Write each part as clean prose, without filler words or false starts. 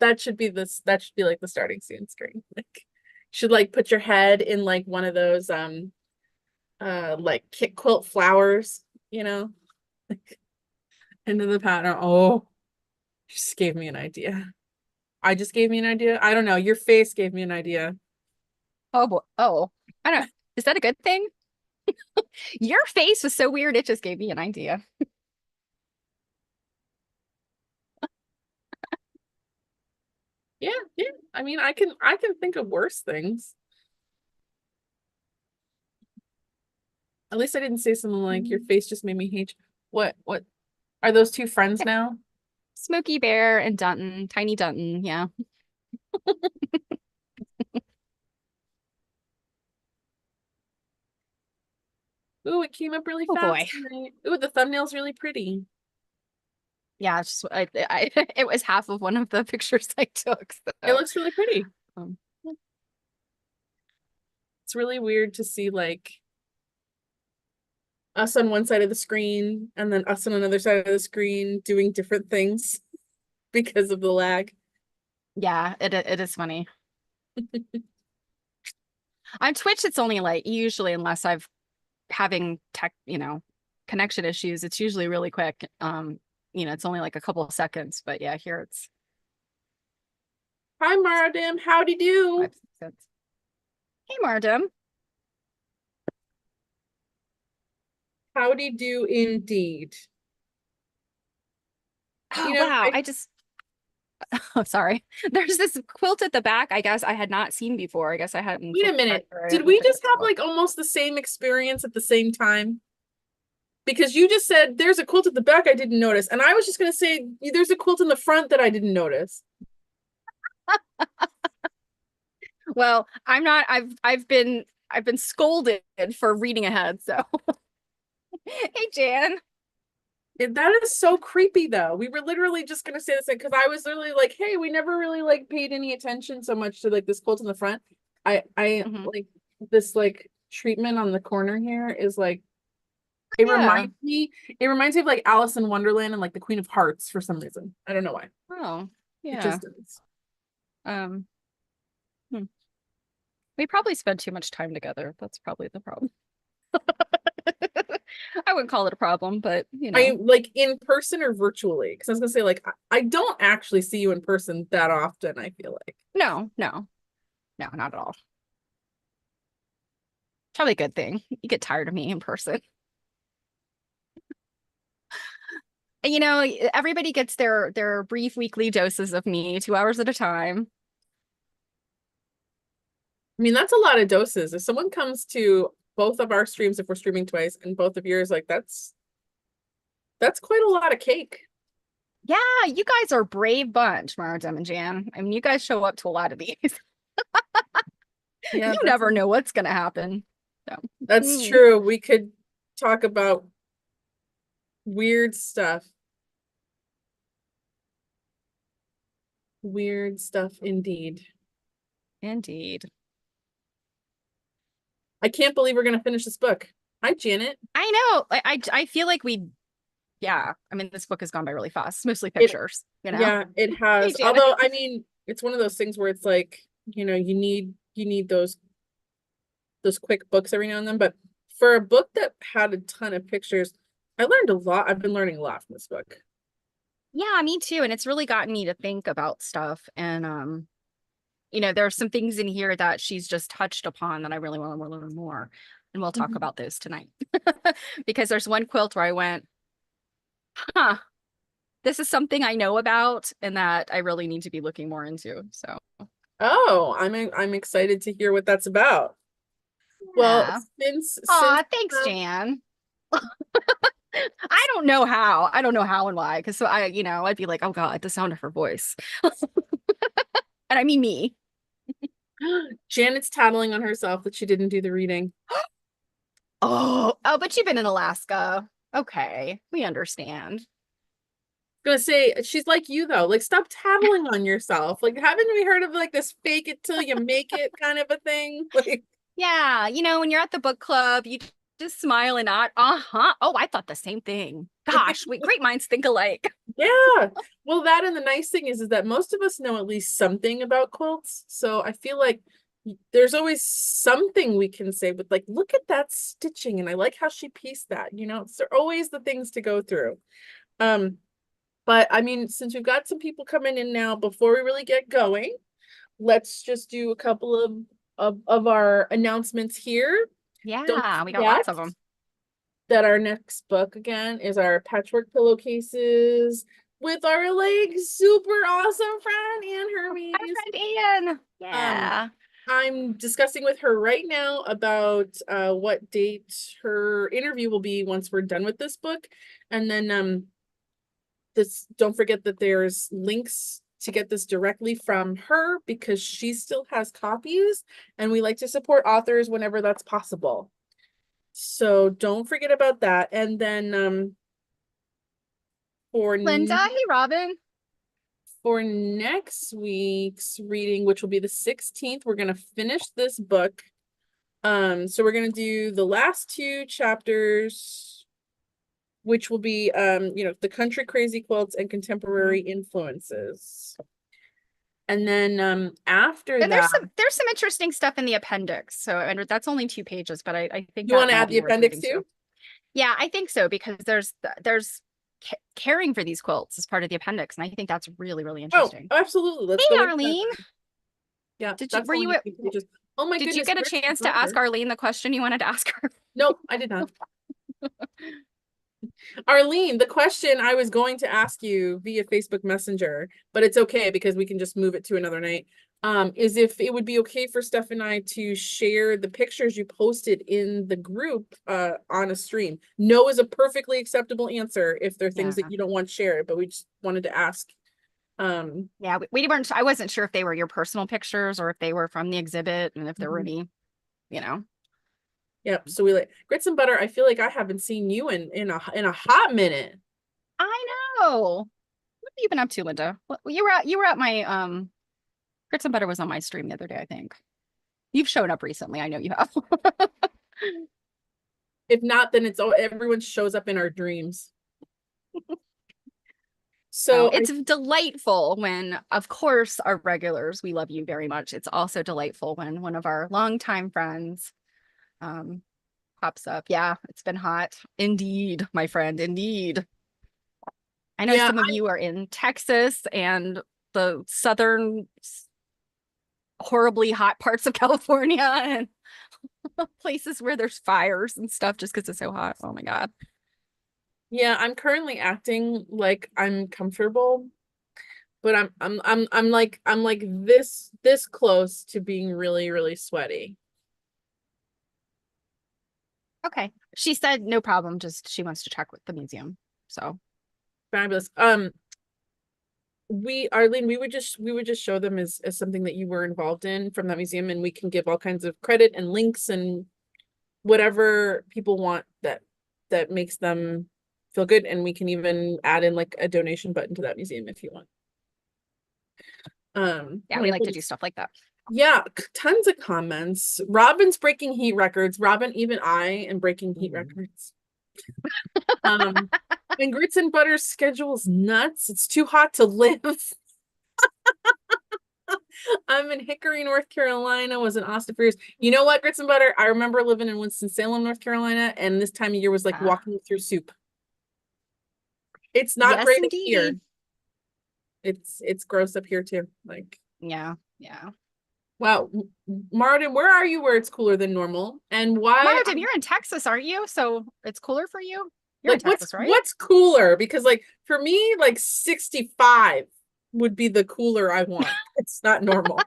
That should be that should be like the starting scene screen. Like, you should like put your head in like one of those like kit quilt flowers, like into the pattern. Oh, just gave me an idea. I just gave me an idea. I don't know. Your face gave me an idea. Oh boy. Oh, I don't. Is that a good thing? Your face was so weird. It just gave me an idea. Yeah, yeah. I mean, I can think of worse things. At least I didn't say something like your face just made me hate you. What are those two friends now? Smokey Bear and Dunton, Tiny Dunton. Yeah. Ooh, it came up really Oh boy. fast tonight. Ooh, the thumbnail's really pretty. Yeah. It's just it was half of one of the pictures I took. It So, looks really pretty. um, It's really weird to see like us on one side of the screen and then us on another side of the screen doing different things because of the lag. yeah. It is funny. On Twitch, it's only like usually unless I've having tech, connection issues, it's usually really quick. It's only like a couple of seconds, but yeah, here it's Hi, Maradim. Howdy do. 5 seconds. Hey, Mardum. Howdy do indeed. Oh, wow. I Oh, sorry. There's this quilt at the back, I guess I had not seen before. I guess I hadn't wait a looked minute. for Did it we with the just have quilt. like almost the same experience at the same time? Because you just said there's a quilt at the back I didn't notice, and I was just gonna say there's a quilt in the front that I didn't notice. Well, I'm not, I've been scolded for reading ahead, so hey Jan. That is so creepy though. We were literally just gonna say this because I was literally like, hey, we never really like paid any attention so much to like this quilt in the front. I Mhm. like this like treatment on the corner here is like Yeah. it reminds me of like Alice in Wonderland and like the Queen of Hearts for some reason. I don't know why. Oh, It yeah. just does. Um, hmm. We probably spend too much time together. That's probably the problem. I wouldn't call it a problem, but I like in person or virtually? Because I was gonna say like I don't actually see you in person that often, I feel like. no, no, no, not at all. Probably a good thing. You get tired of me in person. And, everybody gets their brief weekly doses of me, 2 hours at a time. I mean, that's a lot of doses. If someone comes to both of our streams, if we're streaming twice, and both of yours, like that's quite a lot of cake. Yeah, you guys are a brave bunch, Mara, Dem, and Jan. I mean, you guys show up to a lot of these. Yeah, You never know what's gonna happen. So, that's mm. true. We could talk about weird stuff. Weird stuff indeed. Indeed. I can't believe we're gonna finish this book. Hi, Janet. I know. I feel like yeah. I mean, this book has gone by really fast. Mostly It pictures. Yeah, it Hey, has. Janet. Although, I mean, it's one of those things where it's like, you need those quick books every now and then. But for a book that had a ton of pictures, I learned a lot. I've been learning a lot from this book. Yeah, me too. And it's really gotten me to think about stuff. And there are some things in here that she's just touched upon that I really want to learn more. And we'll talk Mhm. about those tonight. Because there's one quilt where I went, huh, this is something I know about and that I really need to be looking more into. So, Oh, I'm excited to hear what that's about. Well, yeah. since Aw, thanks, Jan. I don't know how. I don't know how and why. Because I'd be like, oh God, the sound of her voice. And I mean me. Janet's tattling on herself that she didn't do the reading. Oh, but you've been in Alaska. Okay, we understand. Gonna say she's like you though. Like, stop tattling on yourself. Like, haven't we heard of like this fake it till you make it kind of a thing? Like, Yeah, when you're at the book club, you just smile and nod. Uh-huh. Oh, I thought the same thing. Gosh, wait, great minds think alike. Yeah. Well, that and the nice thing is that most of us know at least something about quilts. So I feel like there's always something we can say, but like, look at that stitching, and I like how she pieced that, you know, it's always the things to go through. But I mean, since we've got some people coming in now, before we really get going, let's just do a couple of our announcements here. Don't Yeah, we got forget lots of them. that our next book again is our Patchwork Pillowcases with our like super awesome friend Ann Hi, Hermes. friend Ann. Um, Yeah. I'm discussing with her right now about what date her interview will be once we're done with this book. And then this, don't forget that there's links to get this directly from her because she still has copies, and we like to support authors whenever that's possible. So don't forget about that. And then for Linda, hey, Robin. for next week's reading, which will be the 16th, we're going to finish this book. So we're going to do the last two chapters, which will be you know, the country crazy quilts and contemporary influences. And then after And that, there's some interesting stuff in the appendix. So and that's only 2 pages, but I think you that want to might add be the worth appendix reading too? too. Yeah, I think so because there's caring for these quilts as part of the appendix, and I think that's really, really Oh, interesting. absolutely. Let's Hey, go into that Arlene. then. Yeah, Did you that's were you only a few pages. Oh my did you goodness, get a Grits and chance to ask Butter. Arlene the question you wanted to ask her? No, I did not. Arlene, the question I was going to ask you via Facebook Messenger, but it's okay because we can just move it to another night. Is if it would be okay for Steph and I to share the pictures you posted in the group on a stream. No is a perfectly acceptable answer if there are things Yeah. that you don't want shared, but we just wanted to ask. Yeah, we weren't I wasn't sure if they were your personal pictures or if they were from the exhibit and if there were any, you know. Yep. So we like Grits and Butter. I feel like I haven't seen you in a hot minute. I know. What have you been up to, Linda? You were at my Grits and Butter was on my stream the other day, I think. You've shown up recently. I know you have. If not, then it's all everyone shows up in our dreams. So So it's delightful when, of course, our regulars, we love you very much. It's also delightful when one of our longtime friends um pops up. Yeah, it's been hot. Indeed, my friend, indeed. I know yeah, some of you are in Texas and the southern horribly hot parts of California and places where there's fires and stuff just because it's so hot. Oh my God. yeah, I'm currently acting like I'm comfortable, but I'm like this close to being really, really sweaty. Okay. She said no problem, just she wants to check with the museum. So Fabulous. Arlene, we would just show them as something that you were involved in from that museum, and we can give all kinds of credit and links and whatever people want that makes them feel good, and we can even add in like a donation button to that museum if you want. yeah, Oh we my like to do goodness. stuff like that. Yeah, tons of comments. Robin's breaking heat records. Robin, even I am breaking heat records. Um, and Grits and Butter's schedule's nuts. It's too hot to live. I'm in Hickory, North Carolina, was in Austin for years. You know what, Grits and Butter? I remember living in Winston-Salem, North Carolina, and this time of year was like walking through soup. It's not Yes, great up here. indeed. It's gross up here too. Like, Yeah, yeah. wow, Martin, where are you where it's cooler than normal? And why Martin, you're in Texas, aren't you? So it's cooler for you? You're in like Texas, right? what's cooler? Because like for me, like 65 would be the cooler I want. It's not normal.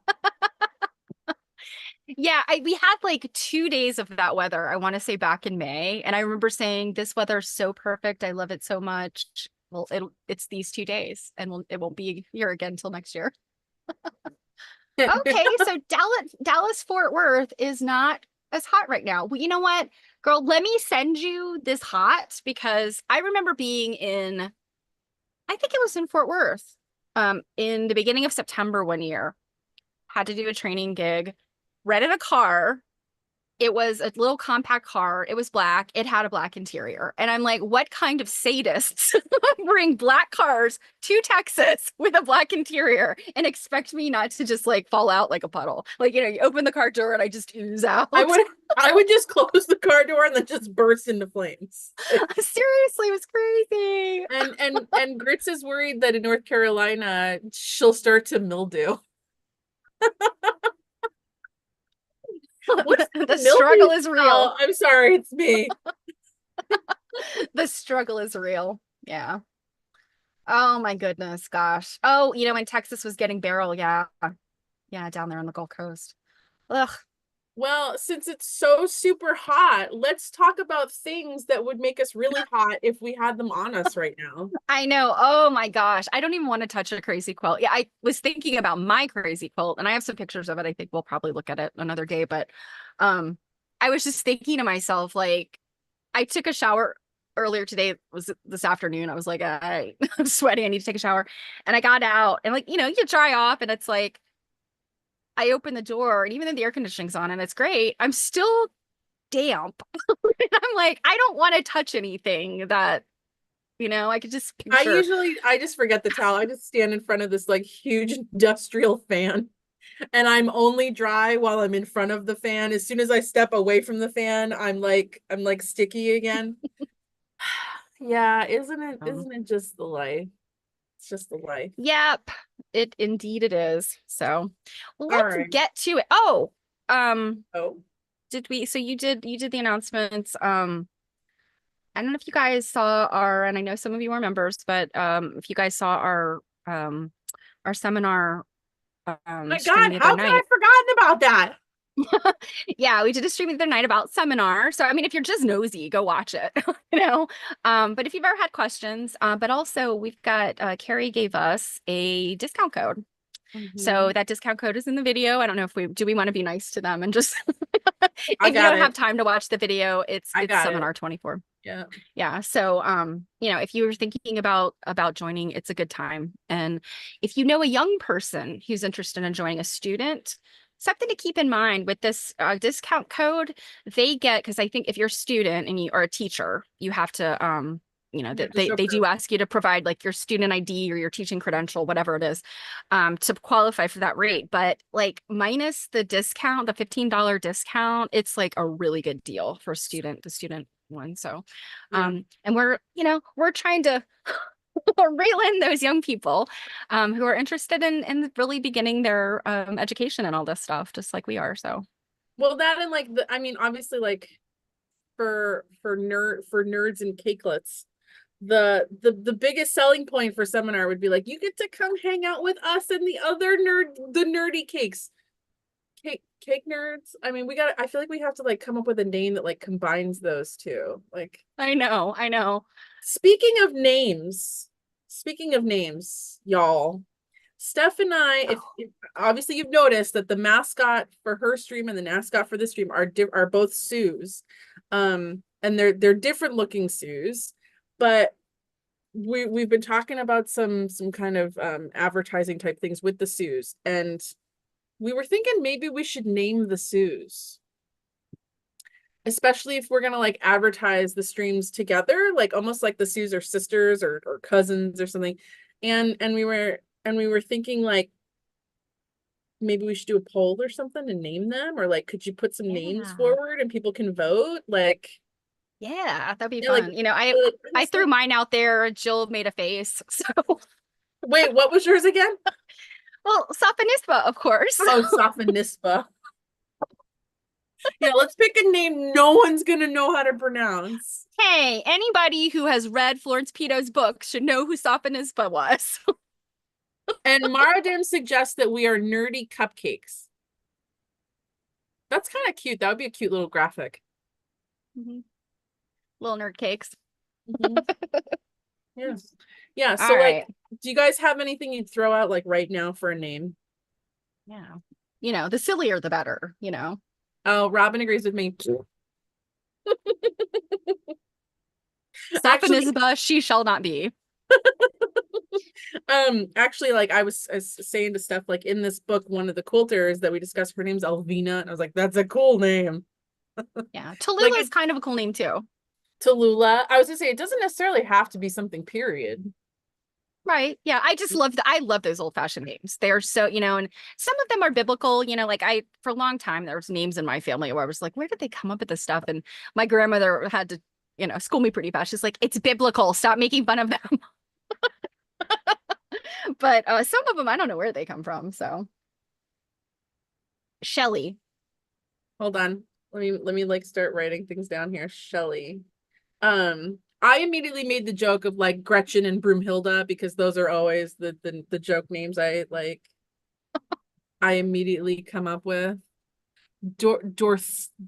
Yeah, we had like 2 days of that weather, I want to say back in May. And I remember saying, this weather's so perfect. I love it so much. Well, it's these 2 days and it won't be here again until next year. Okay, so Dallas Fort Worth is not as hot right now. Well, you know what, girl, let me send you this hot because I remember being in, I think it was in Fort Worth, in the beginning of September one year. Had to do a training gig, rented a car, It was a little compact car. It was black. It had a black interior. And I'm like, what kind of sadists bring black cars to Texas with a black interior and expect me not to just like fall out like a puddle? Like, you know, you open the car door and I just ooze out. I would just close the car door and then just burst into flames. Seriously, it was crazy. And Grits is worried that in North Carolina she'll start to mildew. What's the struggle is real. Oh, I'm sorry, it's me. The struggle is real. Yeah. Oh my goodness, gosh. Oh, you know, when Texas was getting beryl, yeah. Yeah, down there on the Gulf Coast. Ugh. Well, since it's so super hot, let's talk about things that would make us really hot if we had them on us right now. I know. Oh my gosh. I don't even want to touch a crazy quilt. Yeah, I was thinking about my crazy quilt and I have some pictures of it. I think we'll probably look at it another day, but I was just thinking to myself, like, I took a shower earlier today. It was this afternoon. I was like, I'm sweaty. I need to take a shower. And I got out and, like, you know, you dry off and it's like, I open the door and even though the air conditioning's on and it's great, I'm still damp. And I'm like, I don't want to touch anything that, you know, I could just picture. I just forget the towel. I just stand in front of this like huge industrial fan and I'm only dry while I'm in front of the fan. As soon as I step away from the fan, I'm like sticky again. Yeah, isn't it just the life? It's just the life. Yep, it indeed it is. So, well, All let's right. get to it. Oh, did we? So you did the announcements. I don't know if you guys saw and I know some of you are members, but if you guys saw our seminar My stream God, the how other could I night. have forgotten about that? Yeah, we did a stream the other night about seminar. So I mean, if you're just nosy, go watch it, you know. But if you've ever had questions, but also we've got Carrie gave us a discount code. So that discount code is in the video. I don't know if we want to be nice to them and just if you don't have time to watch the video, it's seminar 24. Yeah. Yeah. So you know, if you were thinking about joining, it's a good time. And if you know a young person who's interested in joining, a student, something to keep in mind with this discount code, they get, because I think if you're a student and you are a teacher, you have to you know, they do ask you to provide like your student ID or your teaching credential, whatever it is, to qualify for that rate. But like minus the discount, the $15 discount, it's like a really good deal for the student one. So and we're trying to reel in those young people who are interested in really beginning their education and all this stuff, just like we are. So well, that and like I mean, obviously, like for nerds and cakelets, the biggest selling point for seminar would be like, you get to come hang out with us and the other nerdy cake nerds. I mean, I feel like we have to like come up with a name that like combines those two. Like, I know. Speaking of names, y'all, Steph and I, if obviously you've noticed that the mascot for her stream and the mascot for this stream are both Sues. And they're different looking Sues, but we've been talking about some kind of advertising type things with the Sues, and we were thinking maybe we should name the Sues, especially if we're gonna like advertise the streams together, like almost like the Sues are sisters or cousins or something. And we were thinking like maybe we should do a poll or something to name them, or like could you put some names forward and people can vote? Like, yeah, that'd be like, fun. You know, I threw mine out there. Jill made a face. So wait, what was yours again? well, Safanispa, of course. Oh, Safanispa. Yeah, let's pick a name no one's gonna know how to pronounce. Hey, anybody who has read Florence Pito's book should know who Safanispa was. And Maradim suggests that we are nerdy cupcakes. That's kind of cute. That would be a cute little graphic. Little nerd cakes. Yes. Yeah. So all right. do you guys have anything you'd throw out like right now for a name? Yeah. You know, the sillier the better, you know. Oh, Robin agrees with me. Safanisba, she shall not be. Actually, like I was saying to Steph, like in this book, one of the quilters that we discussed, her name's Alvina, and I was like, that's a cool name. Yeah. Like Tallulah is kind of a cool name too. Tallulah. I was gonna say it doesn't necessarily have to be something period. Right. Yeah. I just love I love those old fashioned names. They're so, and some of them are biblical, like for a long time, there was names in my family where I was like, where did they come up with this stuff? And my grandmother had to, school me pretty fast. She's like, it's biblical. Stop making fun of them. But some of them, I don't know where they come from. So Shelley. Hold on. Let me like start writing things down here. Shelley. I immediately made the joke of like Gretchen and Broomhilda because those are always the joke names I immediately come up with. Dorthula.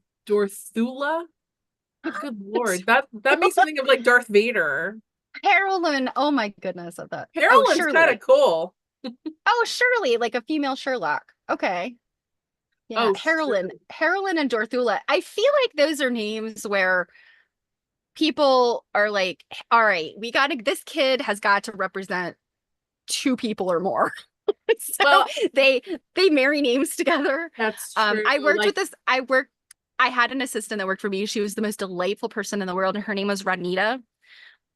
Good Lord. That makes me think of like Darth Vader. Carolyn. Oh my goodness of that. Oh, Carolyn's kind of Shirley. cool. Oh, Shirley, like a female Sherlock. Okay. Yeah, Oh, Carolyn, Shirley. Carolyn and Dorthula. I feel like those are names where people are like, all right, this kid has got to represent two people or more. So Well, they marry names together. that's true. I worked Like, with this, I had an assistant that worked for me. She was the most delightful person in the world, and her name was Rodnita,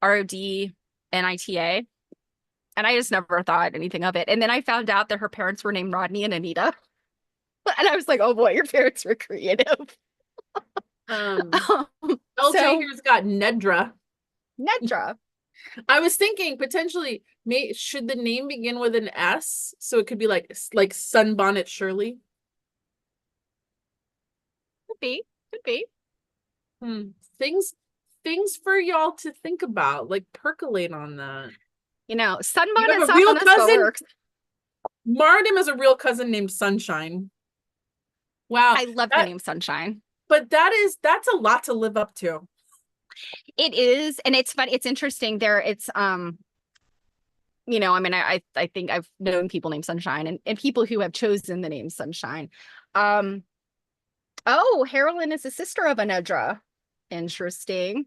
Rodnita. And I just never thought anything of it. And then I found out that her parents were named Rodney and Anita. And I was like, oh boy, your parents were creative. LJ So here's got Nedra. Nedra. I was thinking potentially should the name begin with an S so it could be like Sunbonnet Shirley. Could be. Hmm. Things for y'all to think about, like percolate on that. You Sunbonnet have a Soft real on this cousin. works. Mardim has a real cousin named Sunshine. Wow. I love the name Sunshine. But that's a lot to live up to. It is, and it's fun. It's interesting. I mean, I think I've known people named Sunshine and people who have chosen the name Sunshine. Oh, Carolyn is a sister of Anedra. Interesting.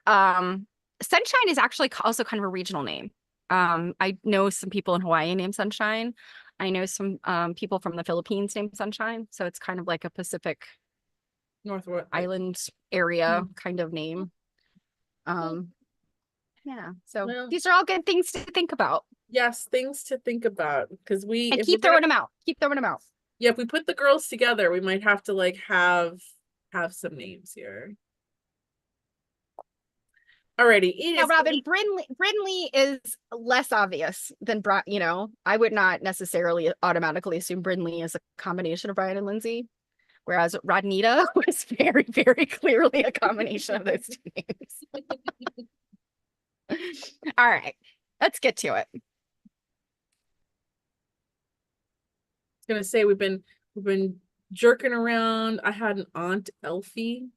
Sunshine is actually also kind of a regional name. I know some people in Hawaii named Sunshine. I know some people from the Philippines named Sunshine. So it's kind of like a Pacific Northwest island area kind of name. Yeah. So these are all good things to think about. Yes, things to think about because keep throwing them out. Keep throwing them out. Yeah, if we put the girls together, we might have to like have some names here. Alrighty. Now, Robin, Brinley is less obvious than I would not necessarily automatically assume Brinley is a combination of Brian and Lindsay, whereas Rodnita was very, very clearly a combination of those two names. All right, let's get to it. I was gonna say we've been jerking around. I had an aunt Elfie.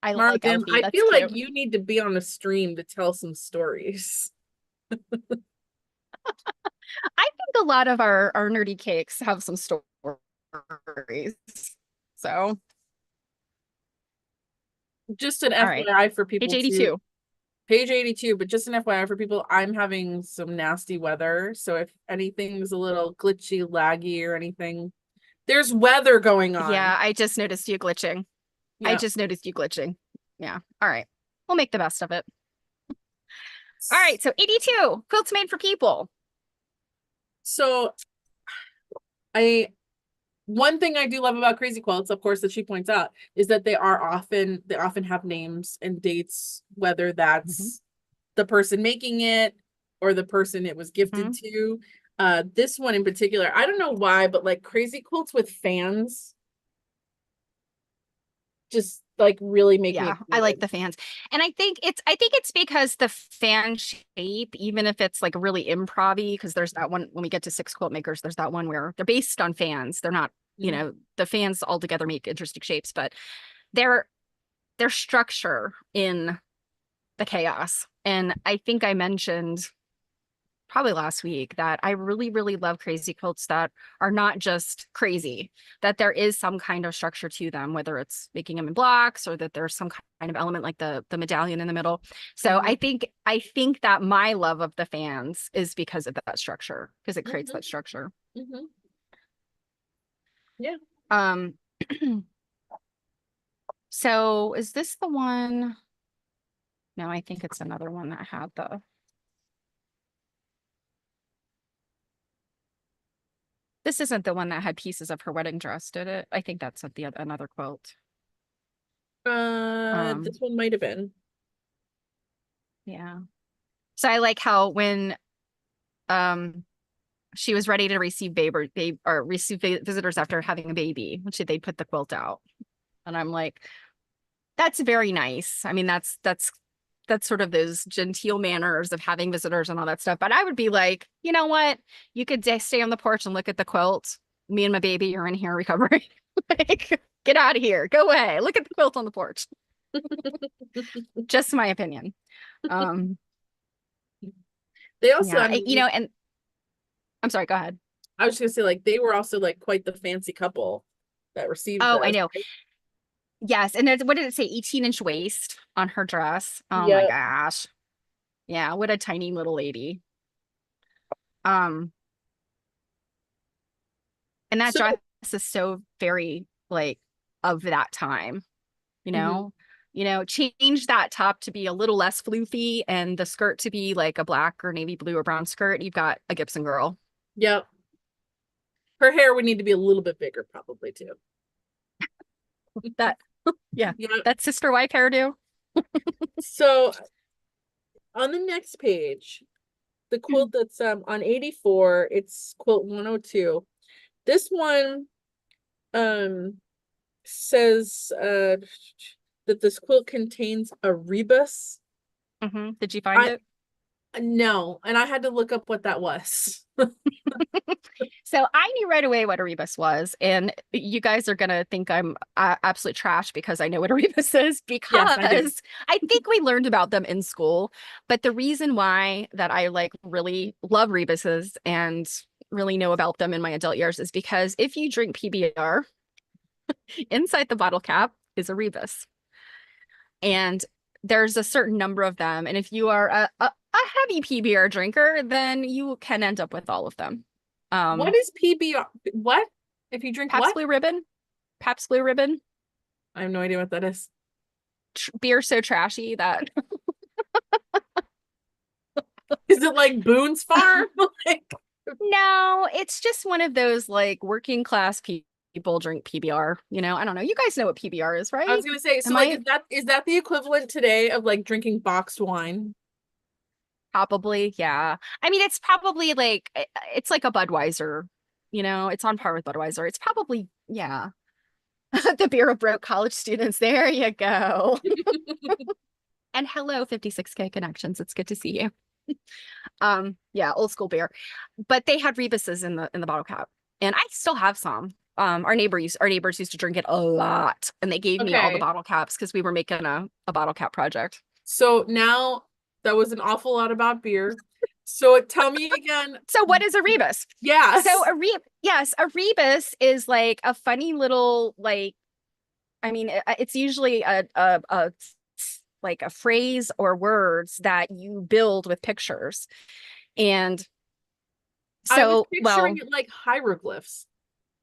I like Elfie. I feel like you need to be on a stream to tell some stories. I think a lot of our nerdy cakes have some stories. So just an FYI for people. Page 82. Page 82, but just an FYI for people, I'm having some nasty weather. So if anything's a little glitchy, laggy, or anything, there's weather going on. Yeah, I just noticed you glitching. Yeah. All right. We'll make the best of it. All right. So 82, quilts made for people. So one thing I do love about Crazy Quilts, of course, that she points out, is that they often have names and dates, whether that's the person making it or the person it was gifted to. This one in particular, I don't know why, but like Crazy Quilts with fans just like really make me excited. I like the fans. And I think it's because the fan shape, even if it's like really improv-y, because there's that one when we get to 6 Quiltmakers, there's that one where they're based on fans. They're not, the fans all together make interesting shapes, but their structure in the chaos. And I think I mentioned probably last week that I really, really love crazy quilts that are not just crazy, that there is some kind of structure to them, whether it's making them in blocks or that there's some kind of element like the medallion in the middle. So I think that my love of the fans is because of that structure, because it creates that structure. Yeah. So is this the one? No, I think it's another one that had the. This isn't the one that had pieces of her wedding dress, did it? I think that's the another quilt. This one might have been. Yeah. So I like how when she was ready to receive receive visitors after having a baby, which they put the quilt out. And I'm like, that's very nice. I mean, that's sort of those genteel manners of having visitors and all that stuff. But I would be like, you know what? You could stay on the porch and look at the quilt. Me and my baby are in here recovering. Like, get out of here. Go away. Look at the quilt on the porch. Just my opinion. They also, yeah, you know, and I'm sorry, go ahead. I was just gonna say, like, they were also like quite the fancy couple that received Oh, this, I know. right? Yes, and what did it say? 18-inch waist on her dress. Oh my Yep. gosh. Yeah, what a tiny little lady. And that So, dress is so very like of that time, you know. You know, change that top to be a little less floofy and the skirt to be like a black or navy blue or brown skirt. You've got a Gibson girl. yep. Her hair would need to be a little bit bigger, probably too. That, yeah, Yep. that sister wife hairdo. So on the next page, the quilt that's on 84, it's quilt 102. This one says that this quilt contains a rebus. Did you find it? No, and I had to look up what that was. So I knew right away what a rebus was, and you guys are gonna think I'm absolute trash because I know what a rebus is, because Yes, I think we learned about them in school. But the reason why that I like really love rebuses and really know about them in my adult years is because if you drink PBR, inside the bottle cap is a rebus, and there's a certain number of them. And if you are a heavy PBR drinker, then you can end up with all of them. What is PBR? What? If you drink Pabst what? Blue Ribbon? Pabst Blue Ribbon? I have no idea what that is. Beer so trashy that Is it like Boone's Farm? Like, no, it's just one of those like working class people drink PBR. You know, I don't know. You guys know what PBR is, right? I was gonna say, so like, is that the equivalent today of like drinking boxed wine? Probably, yeah. I mean, it's probably like it's like a Budweiser. You know, it's on par with Budweiser. It's probably, yeah. The beer of broke college students. There you go. And hello, 56K connections. It's good to see you. Yeah, old school beer. But they had rebuses in the bottle cap. And I still have some. Our neighbors used to drink it a lot. And they gave me all the bottle caps because we were making a bottle cap project. So now that was an awful lot about beer. So tell me again. So what is a rebus? Yeah. So a rebus is like a funny little, like, I mean, it's usually a like a phrase or words that you build with pictures. And so, I was picturing it like hieroglyphs.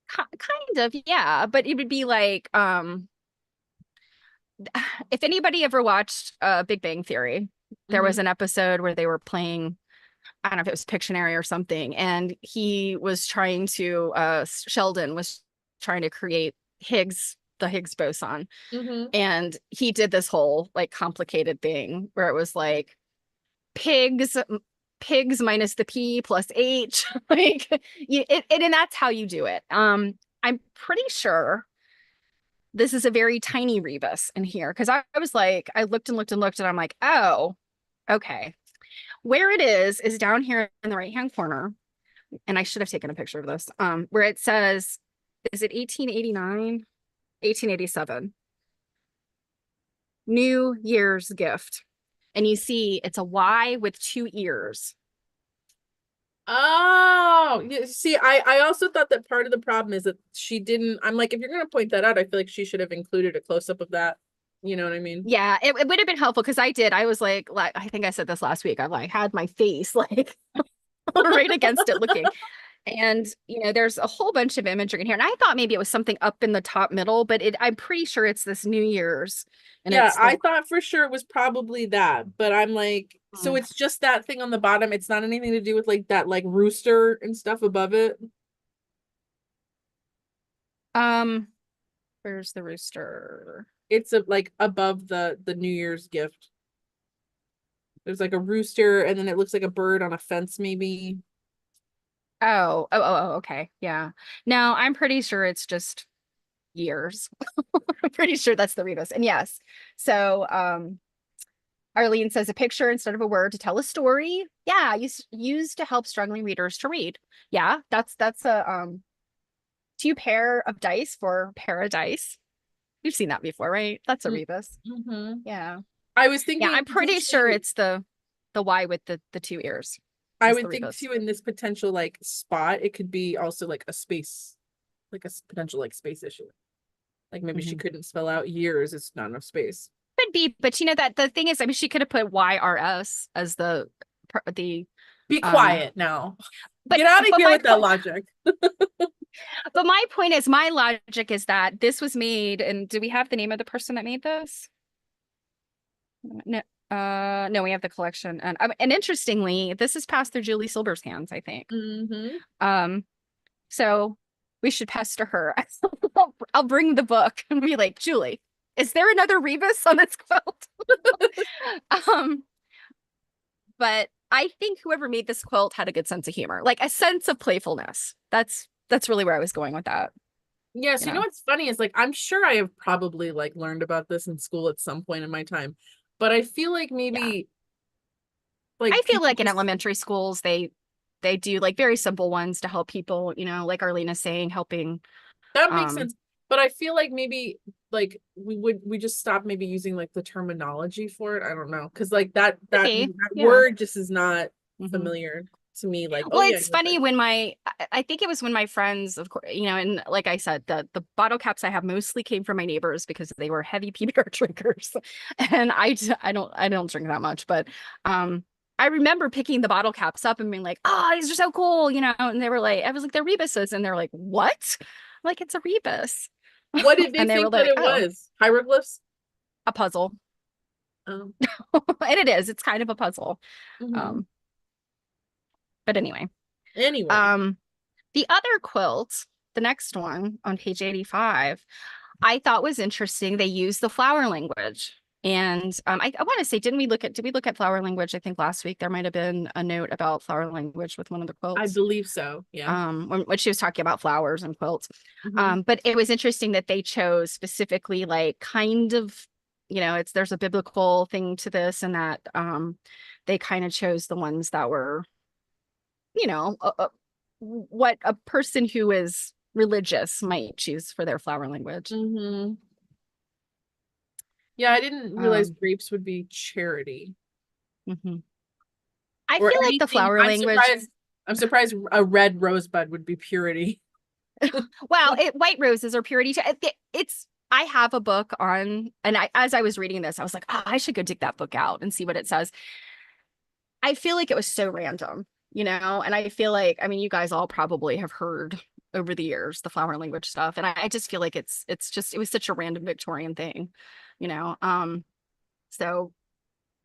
Kind of, yeah. But it would be like, if anybody ever watched Big Bang Theory, there was an episode where they were playing, I don't know if it was Pictionary or something, and he was trying to, Sheldon was trying to create the Higgs boson. And he did this whole like complicated thing where it was like pigs minus the P plus H. Like, and that's how you do it. I'm pretty sure this is a very tiny rebus in here because I was like, I looked and looked and looked, and I'm like, oh, okay. Where it is down here in the right-hand corner. And I should have taken a picture of this, where it says, is it 1889? 1887. New Year's gift. And you see it's a Y with 2 ears. Oh, you see, I also thought that part of the problem is that she didn't. I'm like, if you're gonna point that out, I feel like she should have included a close-up of that. You know what I mean? Yeah, it would have been helpful because I was like, I think I said this last week. I like had my face like right against it looking. And, there's a whole bunch of imagery in here. And I thought maybe it was something up in the top middle, but I'm pretty sure it's this New Year's. And Yeah, it's I the thought for sure it was probably that, but I'm like, so it's just that thing on the bottom. It's not anything to do with like that like rooster and stuff above it. um where's the rooster? It's like above the New Year's gift. There's like a rooster, and then it looks like a bird on a fence, maybe. Oh, okay. Yeah. No, I'm pretty sure it's just years. I'm pretty sure that's the rebus. And yes. So Arlene says a picture instead of a word to tell a story. Yeah, used to help struggling readers to read. Yeah, that's a 2 pair of dice for paradise. You've seen that before, right? That's a rebus. Mm-hmm. Yeah. I was Yeah, thinking I'm pretty sure it's the Y with the 2 ears. I Is would the think rebus. too in this potential like spot, it could be also like a space, like a potential like space issue. Like maybe she couldn't spell out years, it's not enough space. Could be, but that the thing is, I mean, she could have put YRS as the Be quiet now. but Get out of here my with that logic. but my point is, my logic is that this was made, and do we have the name of the person that made this? No, no, we have the collection, and interestingly, this has passed through Julie Silber's hands, I think. So we should pester her. I'll bring the book and be like, Julie, is there another rebus on this quilt? But I think whoever made this quilt had a good sense of humor, like a sense of playfulness. That's really where I was going with that. Yes, you know what's funny is like I'm sure I have probably like learned about this in school at some point in my time, but I feel like maybe like I feel like in elementary schools they do like very simple ones to help people, like Arlena's saying, helping. That makes sense. But I feel like maybe like we just stop maybe using like the terminology for it. I don't know. Because like that word just is not familiar to me. Like, well, it's funny when I think it was when my friends, of course, and like I said, the bottle caps I have mostly came from my neighbors because they were heavy PBR drinkers. And I don't drink that much, but I remember picking the bottle caps up and being like, oh, these are so cool, and they were like, I was like, they're rebuses, and they're like, what? I'm like, it's a rebus. What did they and they think were like, that it was? Hieroglyphs? A puzzle. Oh. And it is. It's kind of a puzzle. But anyway. The other quilt, the next one on page 85, I thought was interesting. They used the flower language. And I want to say, did we look at flower language? I think last week there might have been a note about flower language with one of the quilts. I believe so. Yeah. When she was talking about flowers and quilts. But it was interesting that they chose specifically like kind of, there's a biblical thing to this, and that they kind of chose the ones that were, what a person who is religious might choose for their flower language. Yeah, I didn't realize grapes would be charity. I feel like the flower language. I'm surprised a red rosebud would be purity. Well, white roses are purity. I have a book on, and as I was reading this, I was like, oh, I should go dig that book out and see what it says. I feel like it was so random, and I feel like, I mean, you guys all probably have heard over the years the flower language stuff, and I just feel like it was such a random Victorian thing, so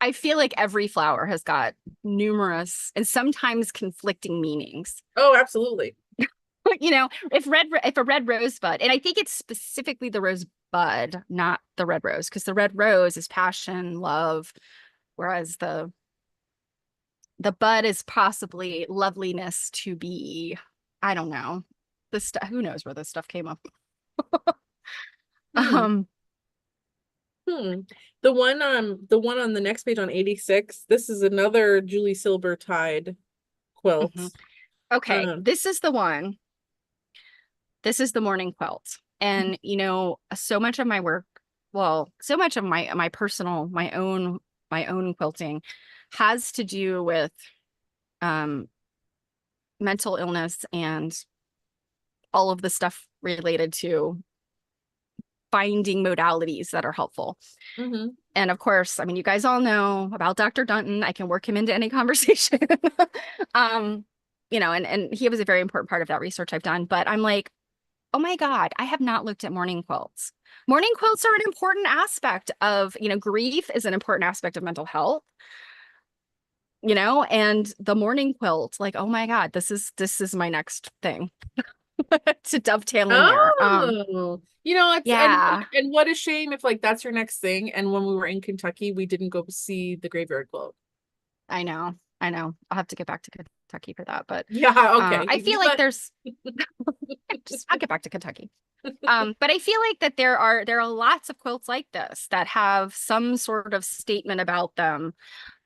I feel like every flower has got numerous and sometimes conflicting meanings. Oh, absolutely. If a red rosebud, and I think it's specifically the rosebud, not the red rose, because the red rose is passion, love, whereas the bud is possibly loveliness to be. I don't know. This stuff, who knows where this stuff came up. The one on the next page on 86, this is another Julie Silber tied quilt. Okay, this is the one. This is the morning quilt. And so much of my work, so much of my personal, my own quilting has to do with mental illness and all of the stuff related to finding modalities that are helpful. And of course, I mean, you guys all know about Dr. Dunton. I can work him into any conversation. you know, and he was a very important part of that research I've done. But I'm like, oh my God, I have not looked at morning quilts. Morning quilts are an important aspect of, you know, grief is an important aspect of mental health, you know, and the morning quilt, like, oh my God, this is my next thing to dovetail in there. Oh, you know, it's Yeah, and what a shame if like that's your next thing. And when we were in Kentucky, we didn't go see the graveyard quilt. I know. I know. I'll have to get back to Kentucky for that. But Yeah, okay. I feel You like let there's I'll get back to Kentucky. But I feel like that there are lots of quilts like this that have some sort of statement about them.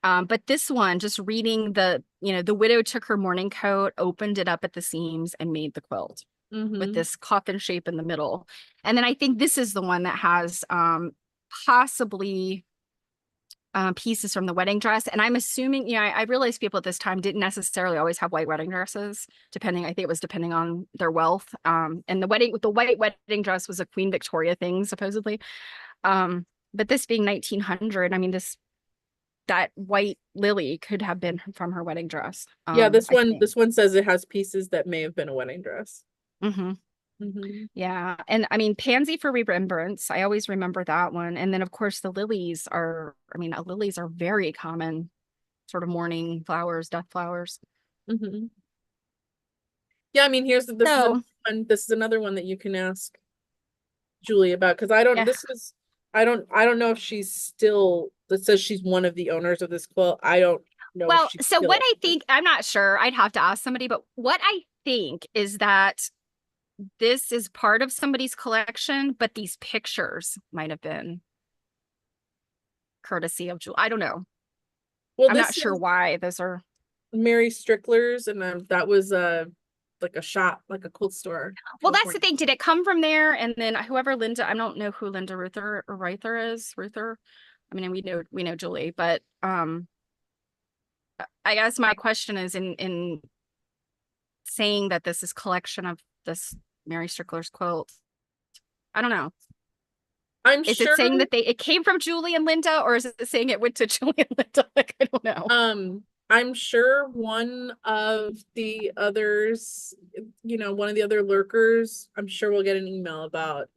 But this one, just reading the widow took her mourning coat, opened it up at the seams, and made the quilt with Mhm. this coffin shape in the middle. And then I think this is the one that has possibly pieces from the wedding dress. And I'm assuming, I realized people at this time didn't necessarily always have white wedding dresses, I think it was depending on their wealth. And the white wedding dress was a Queen Victoria thing, supposedly. But this being 1900, I mean, that white lily could have been from her wedding dress. Yeah, I think. this one says it has pieces that may have been a wedding dress. Mm-hmm. Mhm. Yeah. And I mean, pansy for remembrance. I always remember that one. And then, of course, the lilies lilies are very common sort of mourning flowers, death flowers. Mhm. Yeah, I mean, So, this is another one that you can ask Julie about because I don't yeah. this is I don't know if she's still that says she's one of the owners of this quilt. I don't know if Well, she's so what still I think, I'm not sure. I'd have to ask somebody, but what I think is that this is part of somebody's collection, but these pictures might have been courtesy of Julie. I don't know. well I'm not this sure is why those are. Mary Strickler's and that was like a shop, like a quilt store in Well, that's the California. thing. Did it come from there? And then whoever Linda, I don't know who Linda Ruther or Reither is. Ruther. I mean, we know Julie, but I guess my question is in saying that this is collection of this Mary Strickler's quilt. I don't know. I'm Is it sure saying that it came from Julie and Linda, or is it saying it went to Julie and Linda? Like, I don't know. I'm sure one of the others, one of the other lurkers, I'm sure we'll get an email about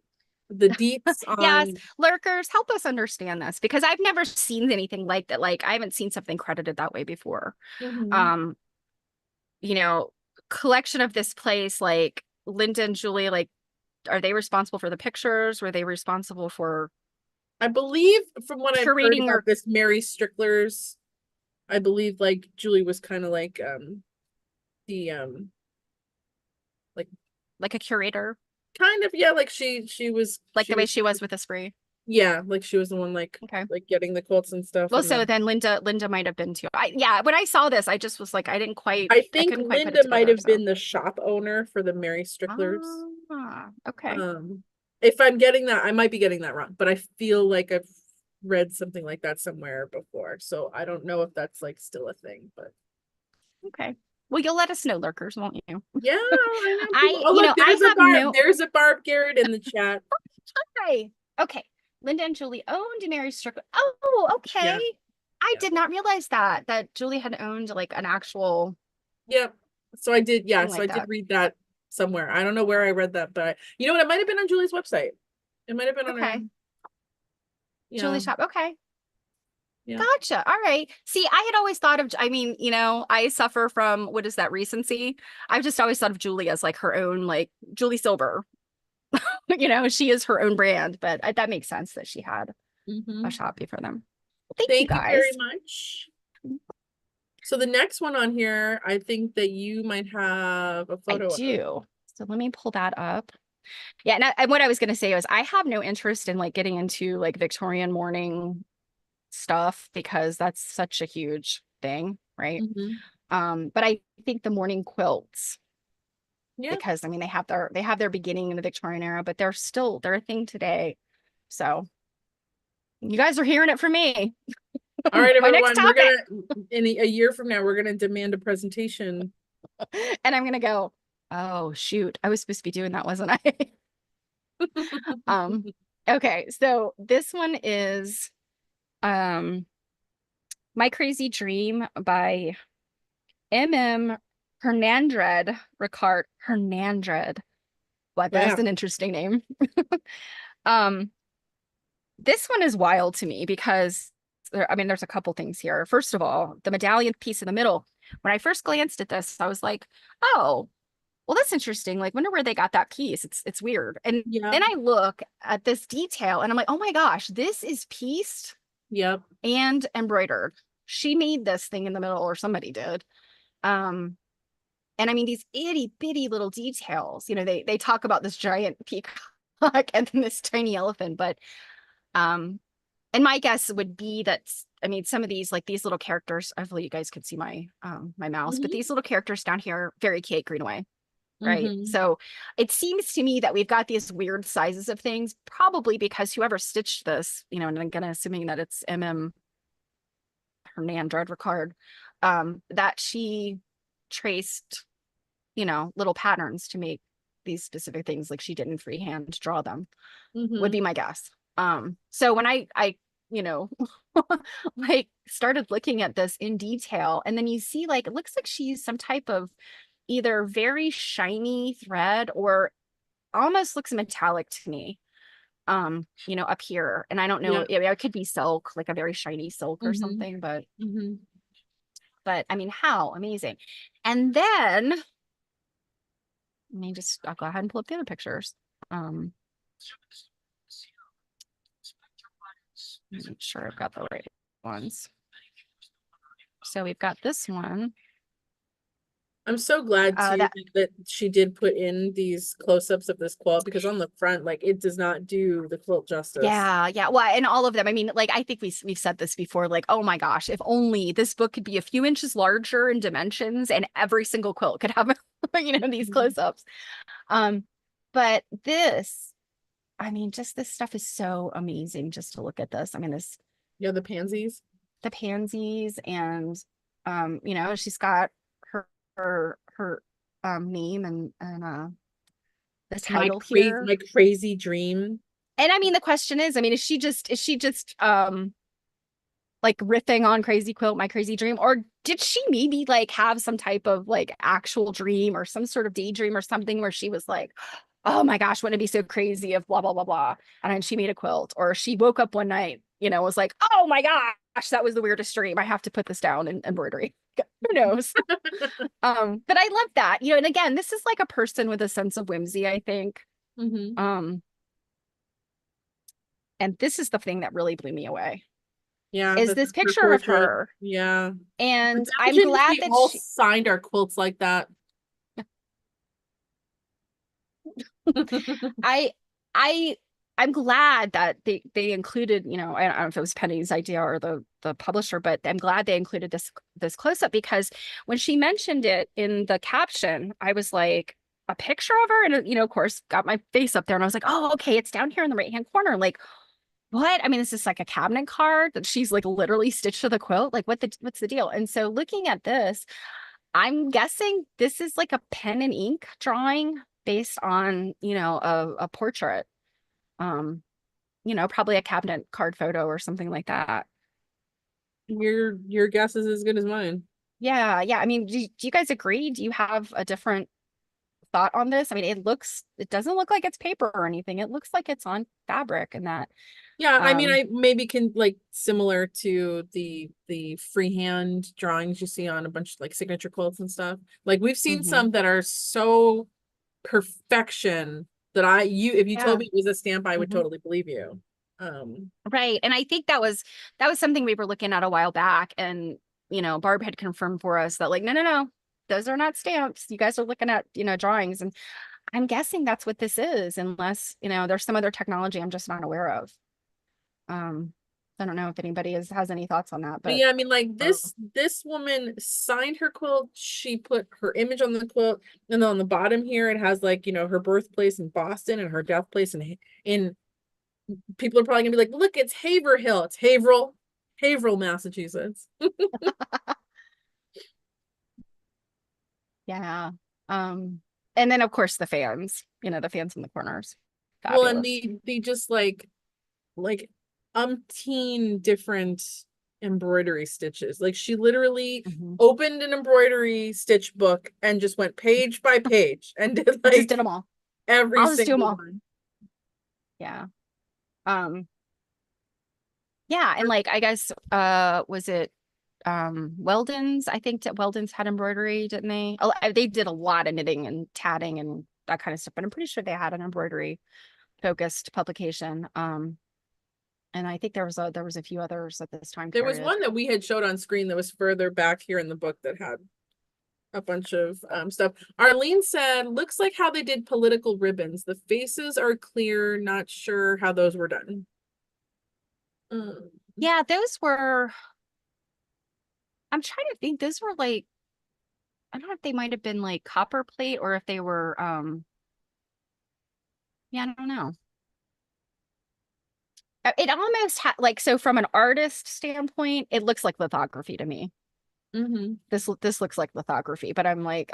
the deets Yes, on. lurkers, help us understand this because I've never seen anything like that. Like, I haven't seen something credited that way before. Mhm. Um, you know, collection of this place, like Linda and Julie, like, are they responsible for the pictures? Were they responsible for I believe from what I've heard curating about or this Mary Strickler's, I believe like Julie was kind of like the like like a curator, kind of, yeah, like she was like she the way was she was with the spree? yeah, like she was the one Okay. like getting the quilts and stuff. Well, And so then then Linda might have been too. Yeah, when I saw this, I just was like, I I think couldn't quite put it Linda might together. have So, been the shop owner for the Mary Stricklers. okay. Um, if I'm getting that, I might be getting that wrong, but I feel like I've read something like that somewhere before. So I don't know if that's like still a thing, but Okay. Well, you'll let us know, lurkers, won't you? yeah, I know people. I, Oh, you look, know, I have no. There's a Barb Garrett in the chat. Hi. Okay. Linda and Julie owned Mary Strickler. Oh, okay. Yeah, I yeah, did not realize that Julie had owned like an actual yeah. So I did, yeah. thing So I like did that. read that somewhere. I don't know where I read that, but you know what? It might have been on Julie's website. It might have been on her. Okay. Yeah, Julie shop. Okay. yeah. Gotcha. All right. See, I had always thought of, I mean, I suffer from, what is that, recency? I've just always thought of Julie as like her own, like Julie Silver. She is her own brand, but that makes sense that she had a Hmm. shop before them. Thank you Thank you very guys. much. So the next one on here, I think that you might have a I photo of. do. So let me pull that up. Yeah, and what I was going to say was I have no interest in like getting into like Victorian mourning stuff because that's such a huge thing, right? Hmm. But I think the mourning quilts, Yeah. because I mean they have their beginning in the Victorian era, but they're a thing today. So you guys are hearing it from me. All right, My next everyone. We're topic. gonna in a year from now, we're gonna demand a presentation. And I'm gonna go, oh shoot, I was supposed to be doing that, wasn't I? Um, okay, so this one is My Crazy Dream by MM Hernandred Ricard Hernandred. What, Yeah. that's an interesting name. Um, this one is wild to me because I mean, there's a couple things here. First of all, the medallion piece in the middle. When I first glanced at this, I was like, oh, well, that's interesting. Like, wonder where they got that piece. It's weird. And Yeah. then I look at this detail and I'm like, oh my gosh, this is pieced Yep. and embroidered. She made this thing in the middle, or somebody did. Um, and I mean, these itty bitty little details, they talk about this giant peacock and then this tiny elephant, but and my guess would be that, I mean, some of these, like these little characters, hopefully you guys could see my mouse, but Mm-hmm. these little characters down here, very Kate Greenaway, right? Mm-hmm. So it seems to me that we've got these weird sizes of things, probably because whoever stitched this, and I'm gonna assuming that it's MM Hernandez Ricard, that she traced, little patterns to make these specific things, like she didn't freehand draw them, would Mm-hmm. be my guess. So when I you know like started looking at this in detail, and then you see like it looks like she used some type of either very shiny thread or almost looks metallic to me, up here. And I don't know, Yeah. I mean, it could be silk, like a very shiny silk or Mm-hmm. something, but Mm-hmm. I mean, how amazing. And then I'll go ahead and pull up the other pictures. um Make sure I've got the right ones. So we've got this one. I'm so glad too That that she did put in these close-ups of this quilt, because on the front, like, it does not do the quilt justice. yeah. Well, and all of them. I mean, like I think we've said this before. Like, oh my gosh, if only this book could be a few inches larger in dimensions, and every single quilt could have, these Mhm. close-ups. But this, I mean, just this stuff is so amazing. Just to look at this. I mean, Yeah, the pansies. the pansies, and she's got her name and the title here. My crazy dream. And I mean, the question is, I mean, is she just like riffing on Crazy Quilt, My Crazy Dream, or did she maybe like have some type of like actual dream or some sort of daydream or something where she was like, oh my gosh, wouldn't it be so crazy if blah blah blah blah, and then she made a quilt, or she woke up one night, was like, oh my gosh, that was the weirdest dream. I have to put this down in embroidery. Who knows? But I love that, and again, this is like a person with a sense of whimsy, I think. Mm-hmm. Um, and this is the thing that really blew me away, Yeah, is this this is her picture of portrait. her. Yeah. And I'm Imagine if glad we that all signed our quilts like that. I I I'm glad that they included, I don't know if it was Penny's idea or the publisher, but I'm glad they included this close up, because when she mentioned it in the caption, I was like, a picture of her, and of course got my face up there, and I was like, oh, okay, it's down here in the right hand corner. Like, what? I mean, is this like a cabinet card that she's like literally stitched to the quilt? Like, what's the deal? And so looking at this, I'm guessing this is like a pen and ink drawing based on, a portrait. Probably a cabinet card photo or something like that. Your guess is as good as mine. Yeah, yeah. I mean, do you guys agree? Do you have a different thought on this? I mean, it doesn't look like it's paper or anything. It looks like it's on fabric, and that. Yeah, I mean, um I maybe can, like, similar to the freehand drawings you see on a bunch of like signature quilts and stuff. Like, we've seen mhm. some that are so perfection that if you told Yeah. me it was a stamp, I would Mhm. totally believe you. Um, Right. And I think that was something we were looking at a while back. And, Barb had confirmed for us that, like, no, no, no, those are not stamps. You guys are looking at, drawings. And I'm guessing that's what this is, unless, there's some other technology I'm just not aware of. Um, I don't know if anybody has any thoughts on that, but but yeah, I mean, like, oh, this woman signed her quilt. She put her image on the quilt, and then on the bottom here it has, like, her birthplace in Boston and her death place in people are probably gonna be like, look, it's Haverhill. It's Haverhill, Massachusetts. yeah. And then of course the fans, the fans in the corners. Well, and Fabulous. the just like umpteen different embroidery stitches. Like she literally Mhm. opened an embroidery stitch book and just went page by page and did Just like did them all. every I'll just do them single all. one. Yeah. Yeah, and like I guess was it Weldon's? I think that Weldon's had embroidery, didn't they? They did a lot of knitting and tatting and that kind of stuff, but I'm pretty sure they had an embroidery focused publication. And I think there was a few others at this time There was period. one that we had showed on screen that was further back here in the book that had a bunch of stuff. Arlene said, looks like how they did political ribbons. The faces are clear, not sure how those were done. Yeah, those were, I'm trying to think, those were like, I don't know if they might have been like copper plate or if they were yeah, I don't know. It almost had like, so from an artist standpoint, it looks like lithography to me. This looks like lithography, but I'm like,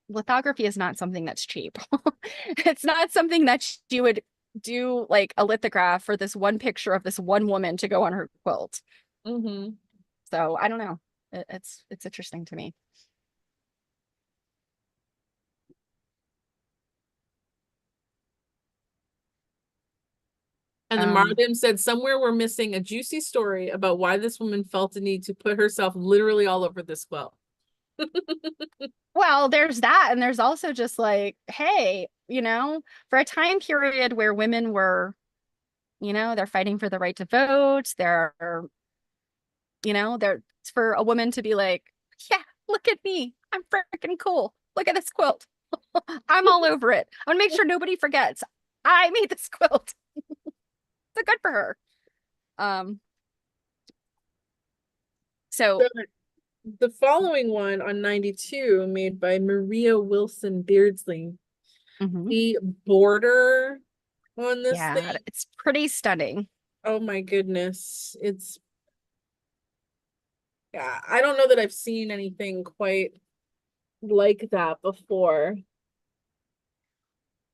lithography is not something that's cheap. It's not something that you would do like a lithograph for this one picture of this one woman to go on her quilt. So I don't know. It's interesting to me. And then Mardim said, somewhere we're missing a juicy story about why this woman felt the need to put herself literally all over this quilt. Well, there's that. And there's also just like, hey, for a time period where women were, they're fighting for the right to vote. They're for a woman to be like, yeah, look at me. I'm freaking cool. Look at this quilt. I'm all over it. I want to make sure nobody forgets. I made this quilt. So good for her. So the following one on 92, made by Maria Wilson Beardsley, the border on this thing, it's pretty stunning. oh my goodness, yeah, I don't know that I've seen anything quite like that before.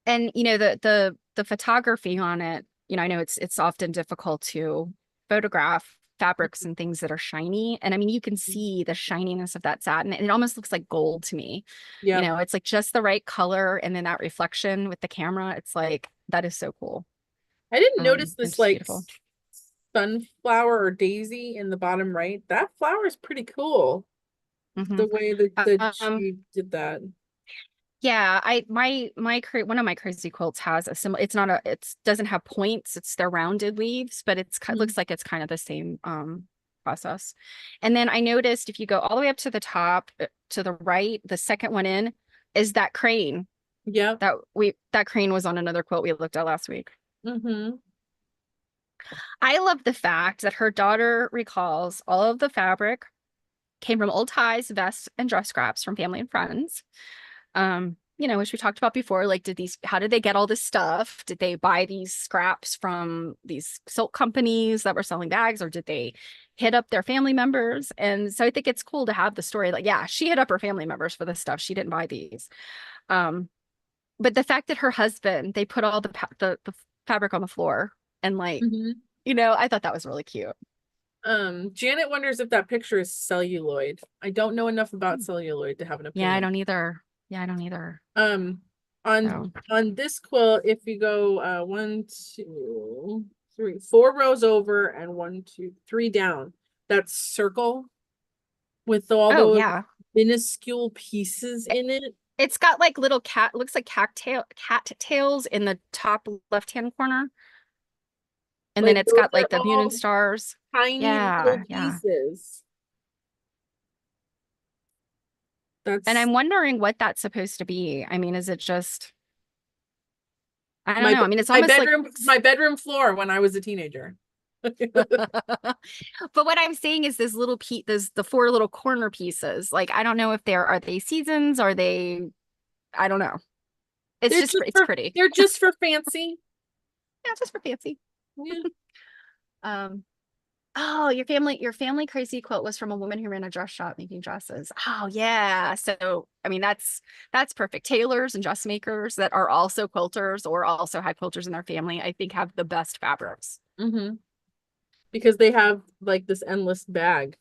And the photography on it, I know it's often difficult to photograph fabrics and things that are shiny. And I mean, you can see the shininess of that satin. And it almost looks like gold to me. Yeah. It's like just the right color. And then that reflection with the camera, it's like, that is so cool. I didn't notice this like beautiful. sunflower or daisy in the bottom right. That flower is pretty cool. The way that she did that. Yeah, one of my crazy quilts has a similar, it doesn't have points, they're rounded leaves, but it looks like it's kind of the same process. And then I noticed if you go all the way up to the top to the right, the second one in is that crane. Yeah. That crane was on another quilt we looked at last week. I love the fact that her daughter recalls all of the fabric came from old ties, vests, and dress scraps from family and friends. Which we talked about before, like how did they get all this stuff? Did they buy these scraps from these silk companies that were selling bags, or did they hit up their family members? And so I think it's cool to have the story like, yeah, she hit up her family members for this stuff. She didn't buy these. But the fact that her husband, they put all the fabric on the floor and like, I thought that was really cute. Janet wonders if that picture is celluloid. I don't know enough about celluloid to have an opinion. Yeah, I don't either. On this quilt, if you go 1, 2, 3, 4 rows over and 1, 2, 3 down, that circle with all those minuscule pieces in it. It's got like little looks like cat tails in the top left-hand corner. And like, then it's got like the moon and stars. Tiny little pieces. And I'm wondering what that's supposed to be. I mean, is it just, I don't know. I mean, it's almost my bedroom floor when I was a teenager. But what I'm saying is this little there's the 4 little corner pieces. Like, I don't know if are they seasons? Are they, I don't know. It's pretty. They're just for fancy. Yeah, just for fancy. Yeah. Oh, your family crazy quilt was from a woman who ran a dress shop making dresses. Oh yeah. So I mean that's perfect. Tailors and dressmakers that are also quilters or also had quilters in their family, I think have the best fabrics. because they have like this endless bag.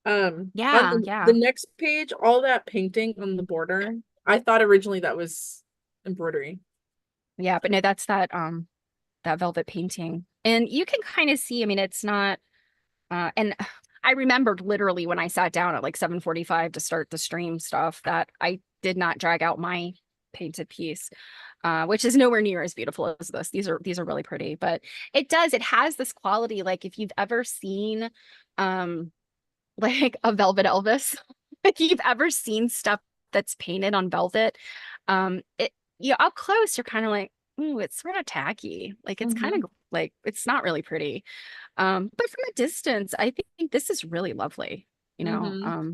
On Yeah, the yeah. next page, all that painting on the border, I thought originally that was embroidery. Yeah, but no, that's that velvet painting. And you can kind of see, I mean, it's not and I remembered literally when I sat down at like 7:45 to start the stream stuff that I did not drag out my painted piece, which is nowhere near as beautiful as this. These are really pretty, but it has this quality. Like if you've ever seen like a velvet Elvis, if you've ever seen stuff that's painted on velvet, it up close, you're kind of like, ooh, it's sort of tacky. Like it's kind Mm-hmm. of like it's not really pretty. But from a distance, I think this is really lovely, you know. Mm-hmm.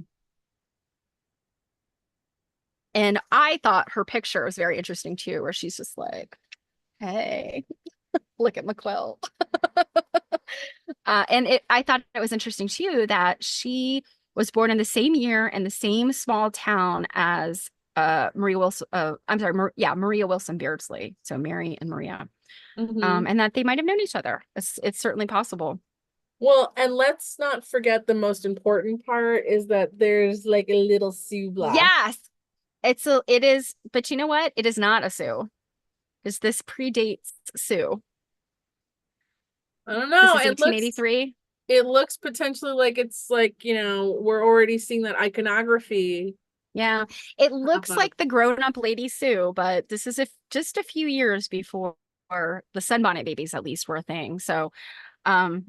And I thought her picture was very interesting too, where she's just like, hey, look at my quilt. And I thought it was interesting too that she was born in the same year in the same small town as Maria Wilson. I'm sorry, Maria Wilson Beardsley. So Mary and Maria, Mm-hmm. and that they might have known each other. It's certainly possible. Well, and let's not forget the most important part is that there's like a little Sue block. Yes, it is, but you know what? It is not a Sue. Is this predates Sue? I don't This know. is 1883. It looks potentially like it's like, we're already seeing that iconography Yeah, it pop looks up. like the grown-up Lady Sue, but this is just a few years before the Sunbonnet Babies at least were a thing. So, um,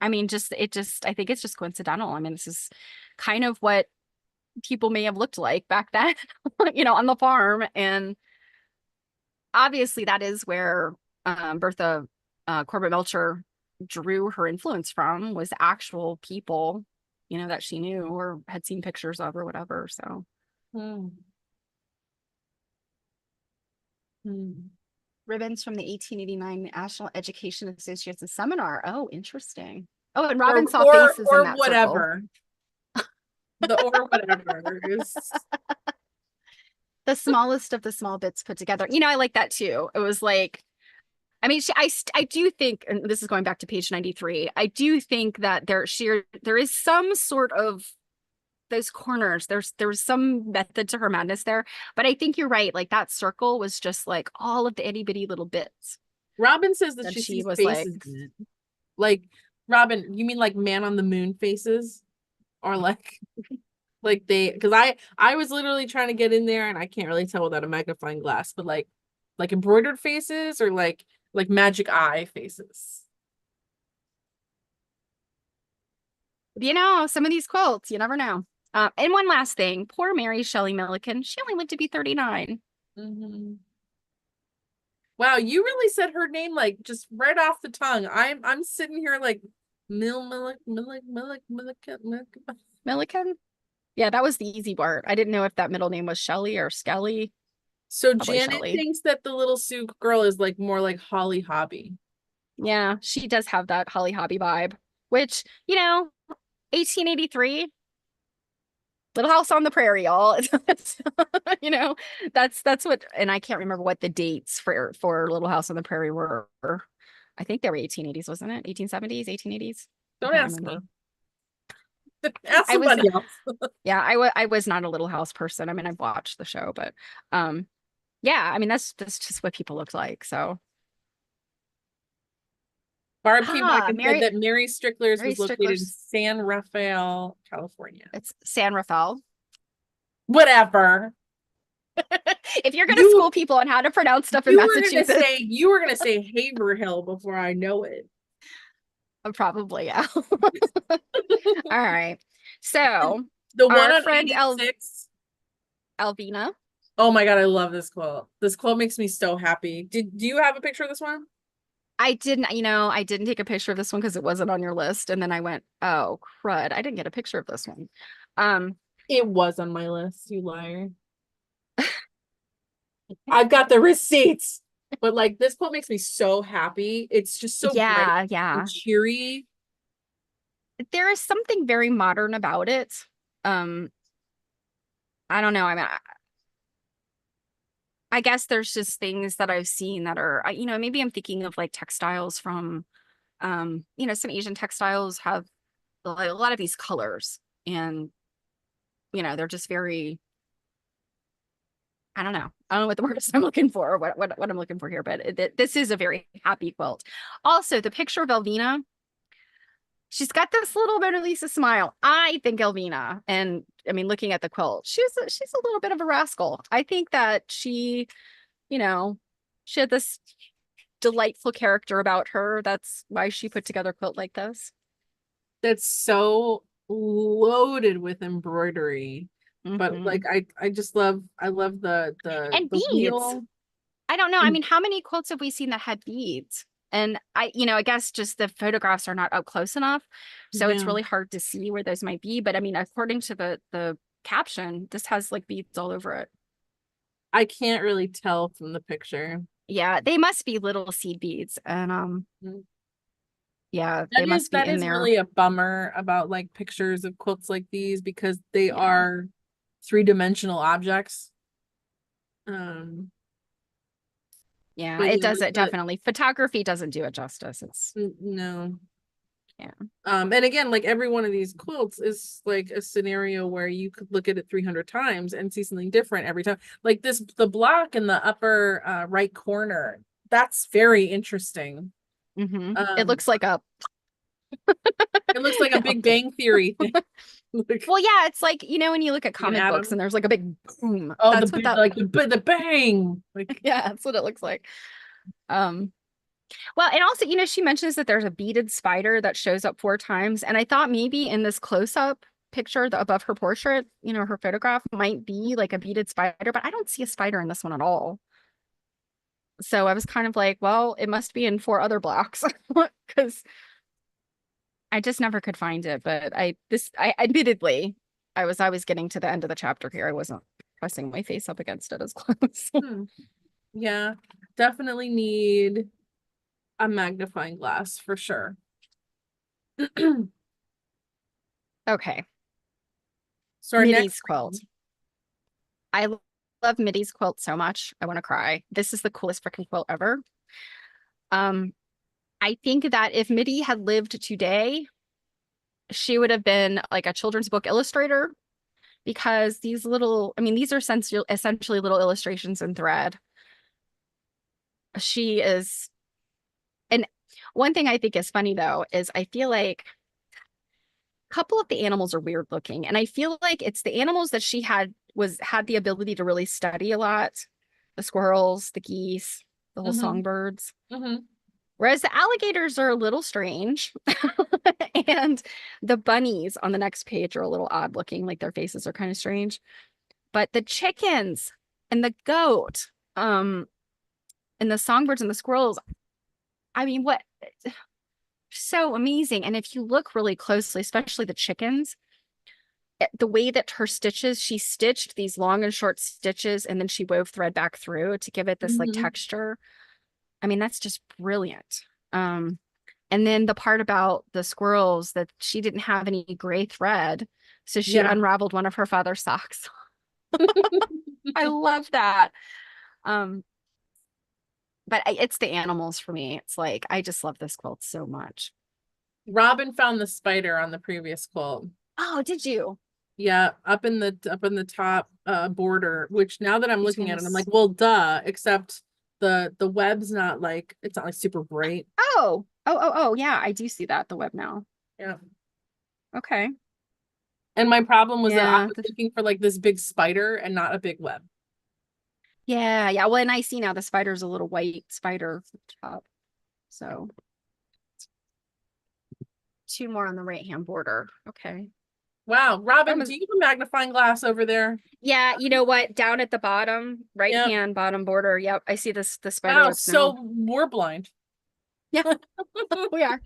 I mean, I think it's just coincidental. I mean, this is kind of what people may have looked like back then, on the farm. And obviously that is where Bertha Corbett Melcher drew her influence from, was actual people, that she knew or had seen pictures of or whatever. So Hmm. Hmm. ribbons from the 1889 National Education Association seminar. Oh, interesting. Oh, and Or Robin saw or faces in or that circle. whatever. The or whatever is The smallest of the small bits put together. I like that too. It was like, I mean, I do think, and this is going back to page 93, I do think that there is some sort of those corners. There's some method to her madness there. But I think you're right. Like that circle was just like all of the itty bitty little bits. Robin says that And she she sees was like, faces in it. Like Robin, you mean like man on the moon faces? Or like they because I was literally trying to get in there and I can't really tell without a magnifying glass, but like embroidered faces or like magic eye faces. some of these quilts, you never know. And one last thing, poor Mary Shelley Milliken, she only lived to be 39. Mm-hmm. Wow, you really said her name like just right off the tongue. I'm sitting here like Milliken. Milliken? Yeah, that was the easy part. I didn't know if that middle name was Shelley or Skelly. So Probably Janet Shelley. thinks that the little Sue girl is like more like Holly Hobby. Yeah, she does have that Holly Hobby vibe, which, 1883, Little House on the Prairie, y'all. You know, that's what, and I can't remember what the dates for Little House on the Prairie were. I think they were 1880s, wasn't it? 1870s, 1880s. I Don't can't ask me. remember. Ask I was somebody else. Yeah, I was not a Little House person. I mean, I've watched the show, but yeah, I mean that's just what people looked like. So Barb came back and said Mary that Mary Strickler's Mary was located in Strickler's, San Rafael, California. it's San Rafael. Whatever. If you're gonna You school people on how to pronounce stuff in Massachusetts, you were gonna say Haverhill before I know it. probably, yeah. All right. So The one our on friend 86. Elvina, Oh my God, I love this quilt. This quilt makes me so happy. Do you have a picture of this one? I didn't take a picture of this one because it wasn't on your list. And then I went, oh crud, I didn't get a picture of this one. Um, It was on my list, you liar. I've got the receipts. But like this quilt makes me so happy. It's just so bright yeah, and yeah. cheery. There is something very modern about it. Um, I don't know. I mean, I guess there's just things that I've seen that are, maybe I'm thinking of like textiles from you know, some Asian textiles have like a lot of these colors, and you know, they're just very, I don't know. I don't know what the word is I'm looking for, or what I'm looking for here, but this is a very happy quilt. Also, the picture of Elvina, she's got this little Mona Lisa smile. I think Elvina, and I mean, looking at the quilt, she's a little bit of a rascal. I think that she, you know, she had this delightful character about her. That's why she put together a quilt like this. That's so loaded with embroidery. But Mhm. like I just love And the beads. wheel. I don't know. I And mean, how many quilts have we seen that had beads? And you know, I guess just the photographs are not up close enough. So it's yeah, really hard to see where those might be. But I mean, according to the caption, this has like beads all over it. I can't really tell from the picture. Yeah, they must be little seed beads. And Mm. yeah, they must be That in is there. really a bummer about like pictures of quilts like these because they Yeah. are three-dimensional objects. Um, Yeah, but it yeah, does like it definitely. Photography doesn't do it justice. It's no. yeah. And again, like every one of these quilts is like a scenario where you could look at it 300 times and see something different every time. Like this, the block in the upper right corner, that's very interesting. It Um, looks like a it looks like a Big Bang Theory thing. Like well, yeah, it's like, you know, when you look at an comic books and atom. there's like a big boom. Oh, the That's what big, that like the bang. Like yeah, that's what it looks like. Um, well, and also, you know, she mentions that there's a beaded spider that shows up 4 times. And I thought maybe in this close-up picture above her portrait, you know, her photograph might be like a beaded spider, but I don't see a spider in this one at all. So I was kind of like, well, it must be in 4 other blocks because I just never could find it. But I admittedly, I was getting to the end of the chapter here. I wasn't pressing my face up against it as close. yeah, definitely need a magnifying glass for sure. Okay. So our next Midi's quilt. I love Midi's quilt so much. I want to cry. This is the coolest freaking quilt ever. Um, I think that if Midi had lived today, she would have been like a children's book illustrator because these little, I mean, these are essentially little illustrations in thread. She is, and one thing I think is funny though is I feel like a couple of the animals are weird looking, and I feel like it's the animals that she had the ability to really study a lot, the squirrels, the geese, the whole Mm-hmm. songbirds. Mm-hmm. Whereas the alligators are a little strange. And the bunnies on the next page are a little odd looking, like their faces are kind of strange. But the chickens and the goat, and the songbirds and the squirrels, I mean, what so amazing. And if you look really closely, especially the chickens, the way that her stitches, she stitched these long and short stitches and then she wove thread back through to give it this like Mm-hmm. texture. I mean, that's just brilliant. Um, and then the part about the squirrels that she didn't have any gray thread, so she Yeah. unraveled one of her father's socks. I love that. Um, but it's the animals for me. It's like I just love this quilt so much. Robin found the spider on the previous quilt. Oh, did you? Yeah, up in the top border, which now that I'm looking Between at it, I'm like, this. well, duh, except the web's not like it's not like super bright. Oh, yeah, I do see that, the web now. Yeah. Okay. And my problem was that I Yeah. was looking for like this big spider and not a big web. Yeah. Well, and I see now the spider's a little white spider at the top. So 2 more on the right-hand border. Okay. Wow, That Robin, do was you have a magnifying glass over there? yeah, you know what? Down at the bottom, right Yep. hand bottom border. Yep, I see this the spider Wow, webs now. so we're blind. Yeah, we are.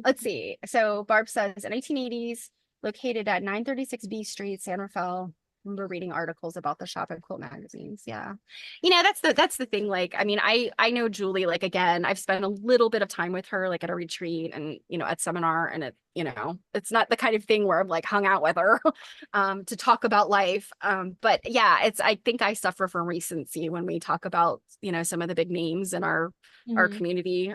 Let's see. So Barb says 1980s, located at 936 B Street, San Rafael. Remember reading articles about the shop and quilt magazines. Yeah. You know, that's the thing. Like, I mean, I know Julie, like again, I've spent a little bit of time with her, like at a retreat and you know, at seminar, and it, you know, it's not the kind of thing where I've like hung out with her to talk about life. But yeah, I think I suffer from recency when we talk about, you know, some of the big names in our Mhm. community.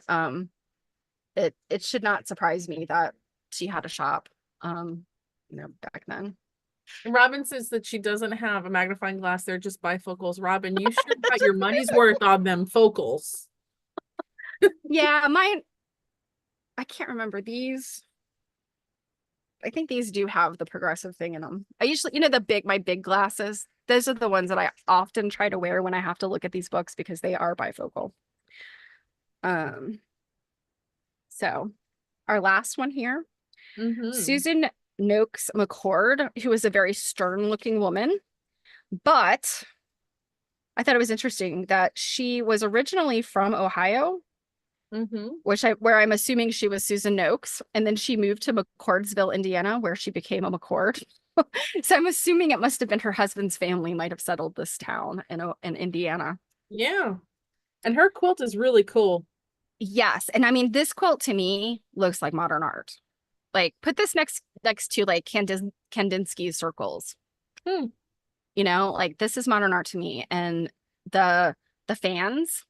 it should not surprise me that she had a shop, back then. Robin says that she doesn't have a magnifying glass. They're just bifocals. Robin, you should have got your money's worth on them focals. Yeah, mine, I can't remember these. I think these do have the progressive thing in them. I usually, my big glasses, those are the ones that I often try to wear when I have to look at these books because they are bifocal. So our last one here, Susan Noakes McCord, who is a very stern looking woman, but I thought it was interesting that she was originally from Ohio, where I'm assuming she was Susan Noakes, and then she moved to McCordsville, Indiana, where she became a McCord. So I'm assuming it must have been her husband's family might have settled this town in Indiana. Yeah. And her quilt is really cool. Yes. And I mean, this quilt to me looks like modern art. Like, put this next to like Kandinsky's circles. Like, this is modern art to me. And the fans,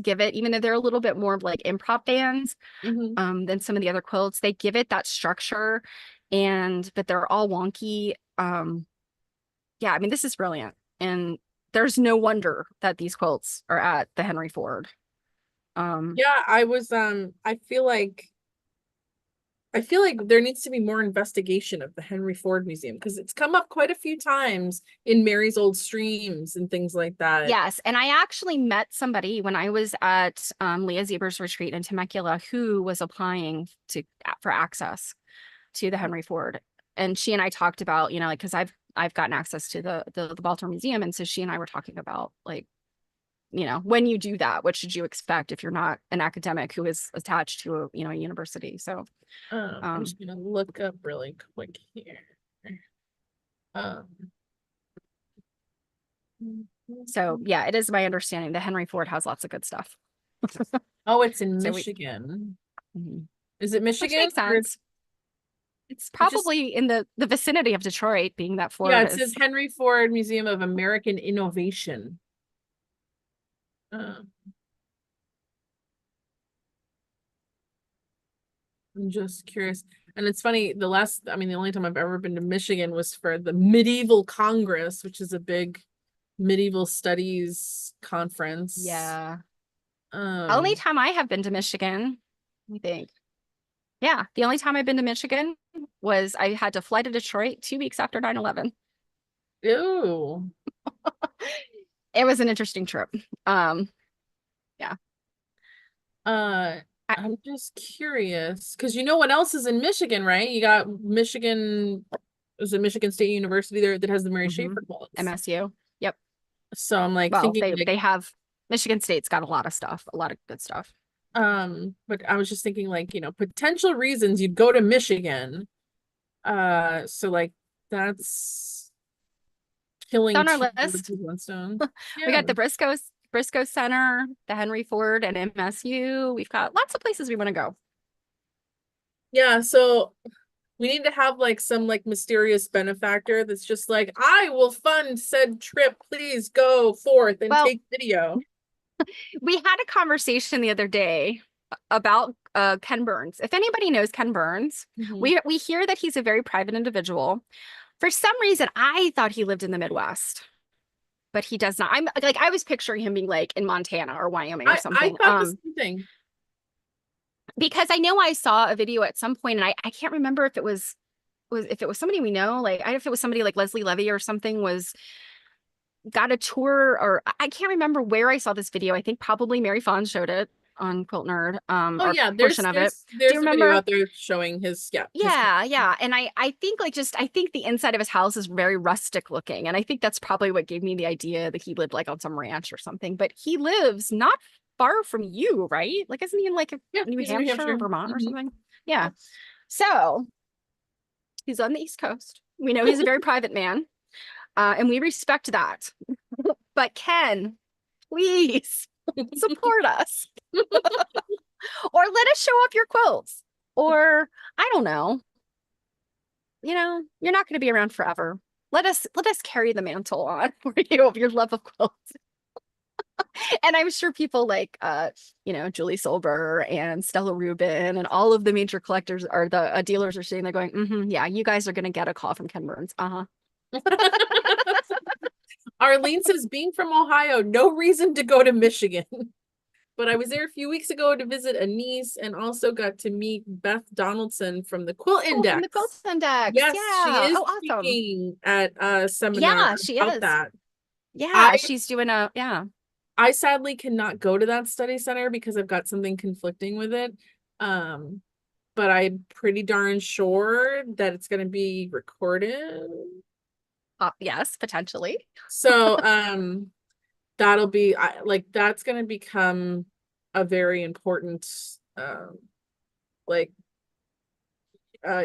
give it, even though they're a little bit more of like improv fans than some of the other quilts, they give it that structure, but they're all wonky. Yeah, I mean, this is brilliant. And there's no wonder that these quilts are at the Henry Ford. Yeah, I feel like there needs to be more investigation of the Henry Ford Museum because it's come up quite a few times in Mary's old streams and things like that. Yes, and I actually met somebody when I was at Leah Zeber's retreat in Temecula who was applying for access to the Henry Ford, and she and I talked about, like, because I've gotten access to the Baltimore Museum, and so she and I were talking about, like, when you do that, what should you expect if you're not an academic who is attached to a university? So I'm just gonna look up really quick here. So yeah, it is my understanding that Henry Ford has lots of good stuff. Oh, it's in Michigan. Is it Michigan? Which makes sense. It's probably in the vicinity of Detroit, being that Ford. Yeah, it says Henry Ford Museum of American Innovation. I'm just curious. And it's funny, the only time I've ever been to Michigan was for the Medieval Congress, which is a big medieval studies conference. Yeah. Only time I have been to Michigan, I think. Yeah, the only time I've been to Michigan was I had to fly to Detroit 2 weeks after 9/11. Ew. It was an interesting trip. Yeah. I'm just curious because what else is in Michigan, right? You got Michigan, is it Michigan State University there that has the Mary Schaefer quilts? MSU. Yep. So I'm like thinking they have Michigan State's got a lot of stuff, a lot of good stuff. But I was just thinking like, potential reasons you'd go to Michigan. So like that's killing on our list. Yeah. We got the Briscoe Center, the Henry Ford, and MSU. We've got lots of places we want to go. Yeah, so we need to have like some like mysterious benefactor that's just like, I will fund said trip. Please go forth and take video. We had a conversation the other day about Ken Burns. If anybody knows Ken Burns, we hear that he's a very private individual. For some reason, I thought he lived in the Midwest, but he does not. I was picturing him being like in Montana or Wyoming or something. I thought the same thing. Because I know I saw a video at some point, and I can't remember if it was somebody we know, like if it was somebody like Leslie Levy or something got a tour, or I can't remember where I saw this video. I think probably Mary Fawn showed it on Quilt Nerd. There's a video out there showing his yeah. And I think I think the inside of his house is very rustic looking, and I think that's probably what gave me the idea that he lived like on some ranch or something. But he lives not far from you, right? Like, isn't he in like New Hampshire or Vermont or something? Yeah. So he's on the East Coast. We know he's a very private man, and we respect that. But Ken, please support us. Or let us show off your quilts. Or I don't know. You're not going to be around forever. Let us carry the mantle on for you of your love of quilts. And I'm sure people like Julie Solber and Stella Rubin and all of the major collectors or the dealers are sitting there going, yeah, you guys are gonna get a call from Ken Burns. Arlene says, being from Ohio, no reason to go to Michigan. But I was there a few weeks ago to visit a niece and also got to meet Beth Donaldson from the Quilt Oh, from the Quilt Index. Index. Yes, she Yeah. is Oh, awesome. speaking at a seminar Yeah, she about is. that. Yeah, I she's doing a yeah. I sadly cannot go to that study center because I've got something conflicting with it. But I'm pretty darn sure that it's going to be recorded. Yes, potentially. So, that'll be like that's going to become a very important like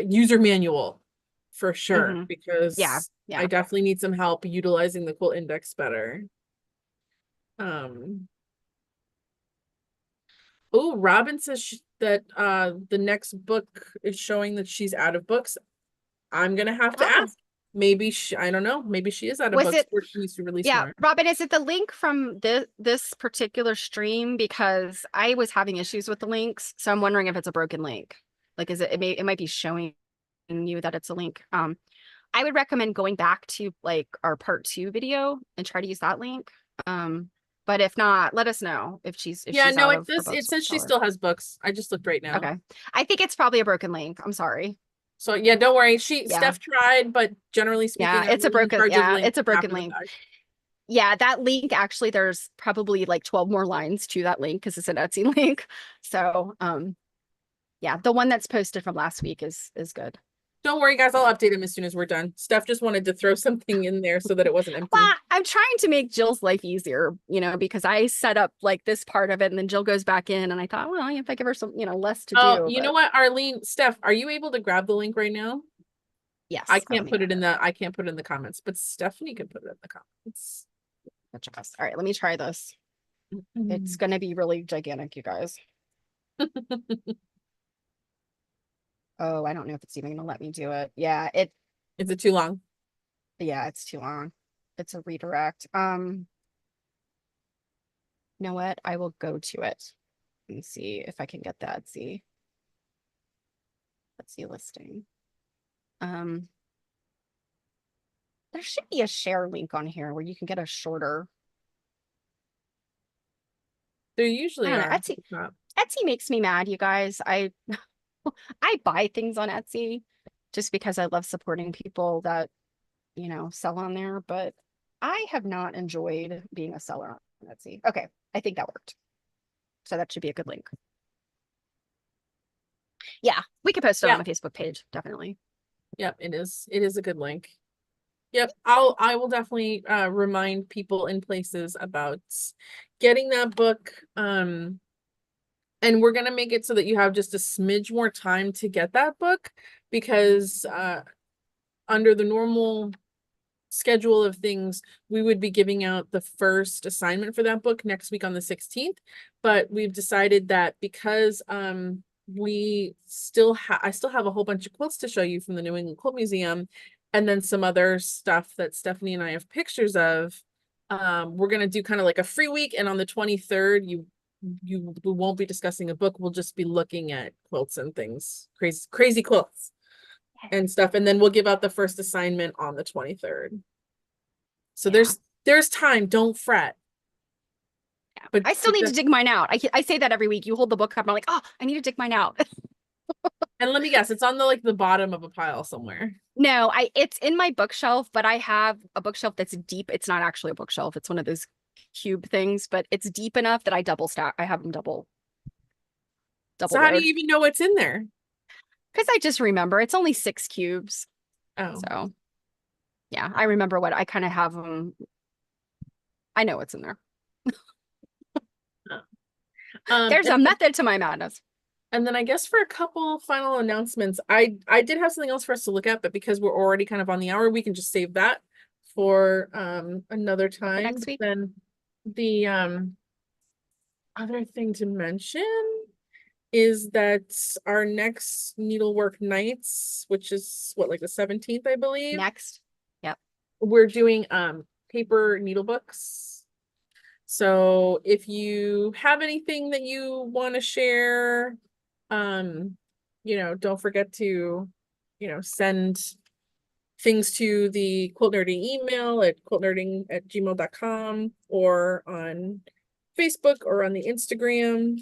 user manual for sure, Hmm. Yeah, because I yeah. definitely need some help utilizing the Quilt Index better. Oh, Robin says that the next book is showing that she's out of books. I'm gonna have to Oh, ask. Maybe I don't know. Maybe she is out of was books it? or she needs to release Yeah, more. Robin, is it the link from this particular stream? Because I was having issues with the links, so I'm wondering if it's a broken link. Like, is it might be showing you that it's a link. I would recommend going back to like our part 2 video and try to use that link. But if not, let us know if Yeah, she's no, out it of her does. It books. says We'll she tell her. still has books. I just looked right now. Okay. I think it's probably a broken link. I'm sorry. So yeah, don't worry. Yeah. Steph tried, but generally Yeah, speaking, I'm in charge of links it's a broken after the link. fact. Yeah, that link actually there's probably like 12 more lines to that link because it's an Etsy link. So, yeah, the one that's posted from last week is good. Don't worry, guys. I'll Yeah. update him as soon as we're done. Steph just wanted to throw something in there so that it wasn't empty. Well, I'm trying to make Jill's life easier, because I set up like this part of it and then Jill goes back in and I thought, well, if I give her some, less to Oh, do, you know but what, Arlene, Steph, are you able to grab the link right now? yes, let me grab it. I can't put it in the comments, but Stephanie can put it in the comments. All right, let me try this. It's going to be really gigantic, you guys. Oh, I don't know if it's even going to let me do it. Yeah, Is it too long? yeah, it's too long. It's a redirect. You know what? I will go to it and see if I can get that. Let's see listing. There should be a share link on here where you can get a shorter. There I usually don't know. are. Etsy makes me mad, you guys. I buy things on Etsy just because I love supporting people that, sell on there, but I have not enjoyed being a seller on Etsy. Okay, I think that worked. So that should be a good link. Yeah, we could post it on the Facebook page, definitely. Yep, it is. It is a good link. Yep, I will definitely remind people in places about getting that book. And we're gonna make it so that you have just a smidge more time to get that book, because under the normal schedule of things, we would be giving out the first assignment for that book next week on the 16th. But we've decided that because I still have a whole bunch of quilts to show you from the New England Quilt Museum, and then some other stuff that Stephanie and I have pictures of. We're gonna do kind of like a free week, and on the 23rd, we won't be discussing a book. We'll just be looking at quilts and things, crazy quilts and stuff, and then we'll give out the first assignment on the 23rd. So Yeah. there's time. Don't fret. Yeah. But I still need to dig mine out. I say that every week. You hold the book up, and I'm like, oh, I need to dig mine out. And let me guess, it's on the bottom of a pile somewhere. No, it's in my bookshelf, but I have a bookshelf that's deep. It's not actually a bookshelf. It's one of those cube things, but it's deep enough that I double stack. I have them double So how do layered. you even know what's in there? Because I just remember it's only 6 cubes. Oh. So yeah, I remember what I kind of have them. I know what's in there. There's a method to my madness. And then I guess for a couple final announcements, I did have something else for us to look at, but because we're already kind of on the hour, we can just save that for another time. next week. Then the other thing to mention is that our next Needlework Nights, which is what, like the 17th, I believe. Next. Yep. We're doing paper needle books. So if you have anything that you want to share, don't forget to, send things to the Quilt Nerding email at quiltnerding@gmail.com or on Facebook or on the Instagram,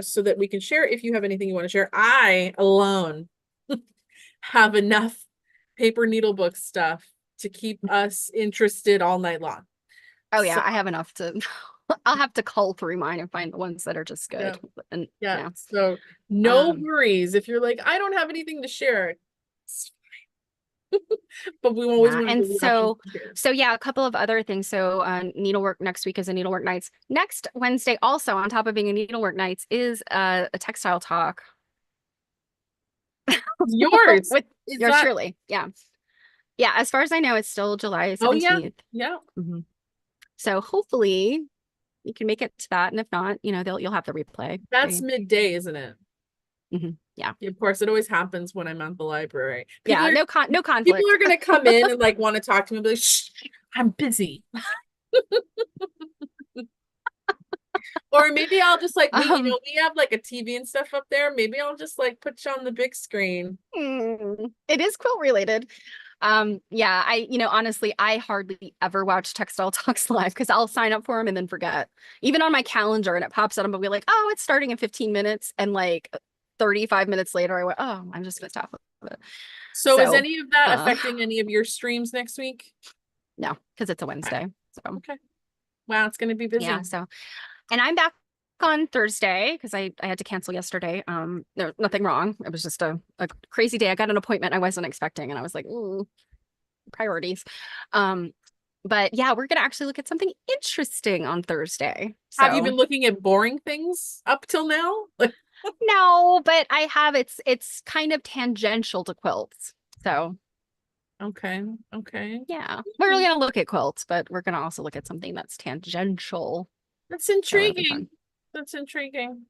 so that we can share if you have anything you want to share. I alone have enough paper needle book stuff to keep us interested all night long. Oh yeah, So, I have enough to I'll have to cull through mine and find the ones that are just good. And yeah. So no Um, worries if you're like, I don't have anything to share. But we always yeah. want to And give you options so to share. so yeah, a couple of other things. So needlework next week is a needlework nights. Next Wednesday, also on top of being a needlework nights, is a textile talk Yours with is yours that? truly. Yeah. Yeah, as far as I know, it's still July Oh yeah, 17th. yeah. So hopefully you can make it to that. And if not, you'll have the replay. That's midday, isn't it? Yeah. Of course, it always happens when I'm at the library. Yeah, no People conflict. are gonna come in and like want to talk to me and be like, shh, I'm busy. Or maybe I'll just like we have like a TV and stuff up there. Maybe I'll just like put you on the big screen. It is quilt related. Yeah, honestly, I hardly ever watch Textile Talks live because I'll sign up for them and then forget. Even on my calendar, and it pops up, and I'll be like, oh, it's starting in 15 minutes. And like 35 minutes later, I went, oh, I'm just missed out of it. So is So, any of that affecting any of your streams next week? no, because it's a Wednesday. So, okay. Wow, it's gonna be busy. yeah. So, and I'm back on Thursday because I had to cancel yesterday. There's nothing wrong. It was just a crazy day. I got an appointment I wasn't expecting, and I was like, ooh, priorities. But yeah, we're gonna actually look at something interesting on Thursday. Have you So been looking at boring things up till now? no, but I have it's kind of tangential to quilts. So Okay. yeah, we're really gonna look at quilts, but we're gonna also look at something that's tangential. That's So it'll be intriguing. fun. That's intriguing.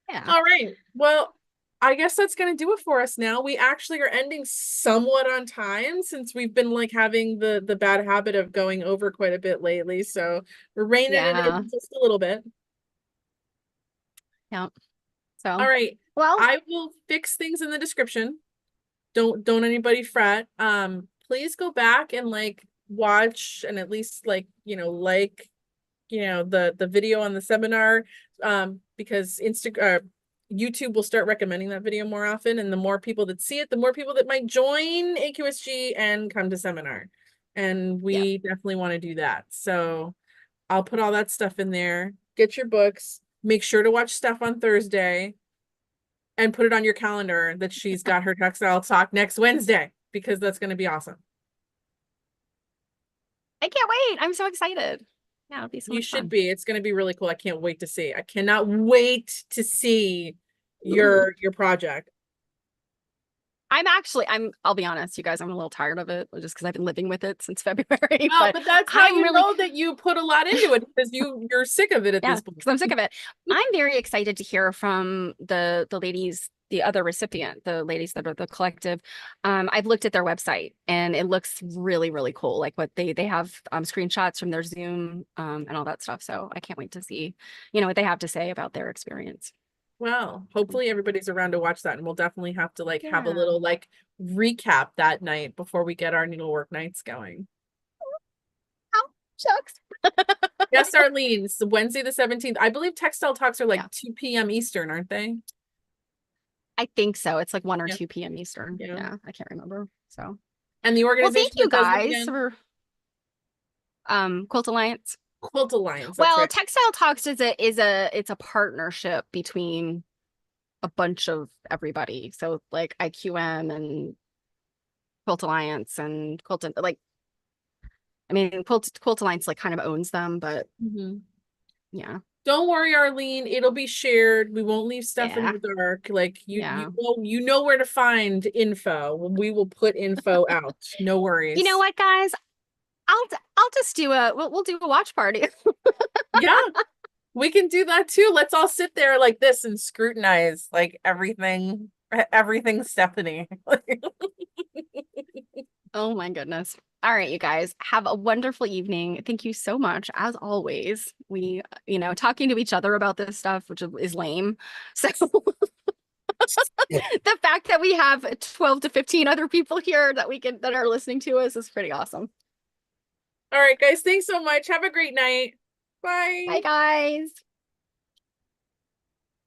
Yeah. All right. Well, I guess that's going to do it for us now. We actually are ending somewhat on time since we've been like having the bad habit of going over quite a bit lately. So we're reining it Yeah. in just a little bit. Yeah. So All right. well, I will fix things in the description. Don't anybody fret. Please go back and like watch and at least like, the video on the seminar, because YouTube will start recommending that video more often, and the more people that see it, the more people that might join AQSG and come to seminar, and yeah. we definitely want to do that. So I'll put all that stuff in there. Get your books, make sure to watch stuff on Thursday, and put it on your calendar that she's got her textile talk next Wednesday, because that's going to be awesome. I can't wait. I'm so excited. Yeah, it'll be so You much should fun. be. It's going to be really cool. I can't wait to see. I cannot wait to see your project. I'll be honest, you guys, I'm a little tired of it just because I've been living with it since February. Well, but that's how you really know that you put a lot into it, because you're sick of it at yeah, this point. because I'm sick of it. I'm very excited to hear from the ladies, the other recipient, the ladies that are the collective. I've looked at their website and it looks really, really cool. Like what they have screenshots from their Zoom and all that stuff. So I can't wait to see, what they have to say about their experience. Well, hopefully everybody's around to watch that, and we'll definitely have to like have a Yeah. little like recap that night before we get our Needlework Nights going. Oh, shucks. Yes, Arlene, it's Wednesday the 17th. I believe textile talks are like Yeah. 2 p.m. Eastern, aren't they? I think so. It's like 1 or Yeah. 2 p.m. Eastern. Yeah, I can't remember. So, And the well, organization thank you that does it guys again? for Quilt Alliance. Quilt Alliance, that's Well, right. Textile Talks it's a partnership between a bunch of everybody. So like IQM and Quilt Alliance and Quilt Alliance like kind of owns them, but yeah. Don't worry, Arlene, it'll be shared. We won't leave stuff in Yeah. the dark. Like Yeah. you know where to find info. We will put info out. No worries. You know what, guys? I'll just we'll do a watch party. Yeah, we can do that too. Let's all sit there like this and scrutinize like everything Stephanie. Oh my goodness. All right, you guys, have a wonderful evening. Thank you so much. As always, we, talking to each other about this stuff, which is lame. So Yeah. the fact that we have 12 to 15 other people here that are listening to us is pretty awesome. All right, guys, thanks so much. Have a great night. Bye. Bye, guys.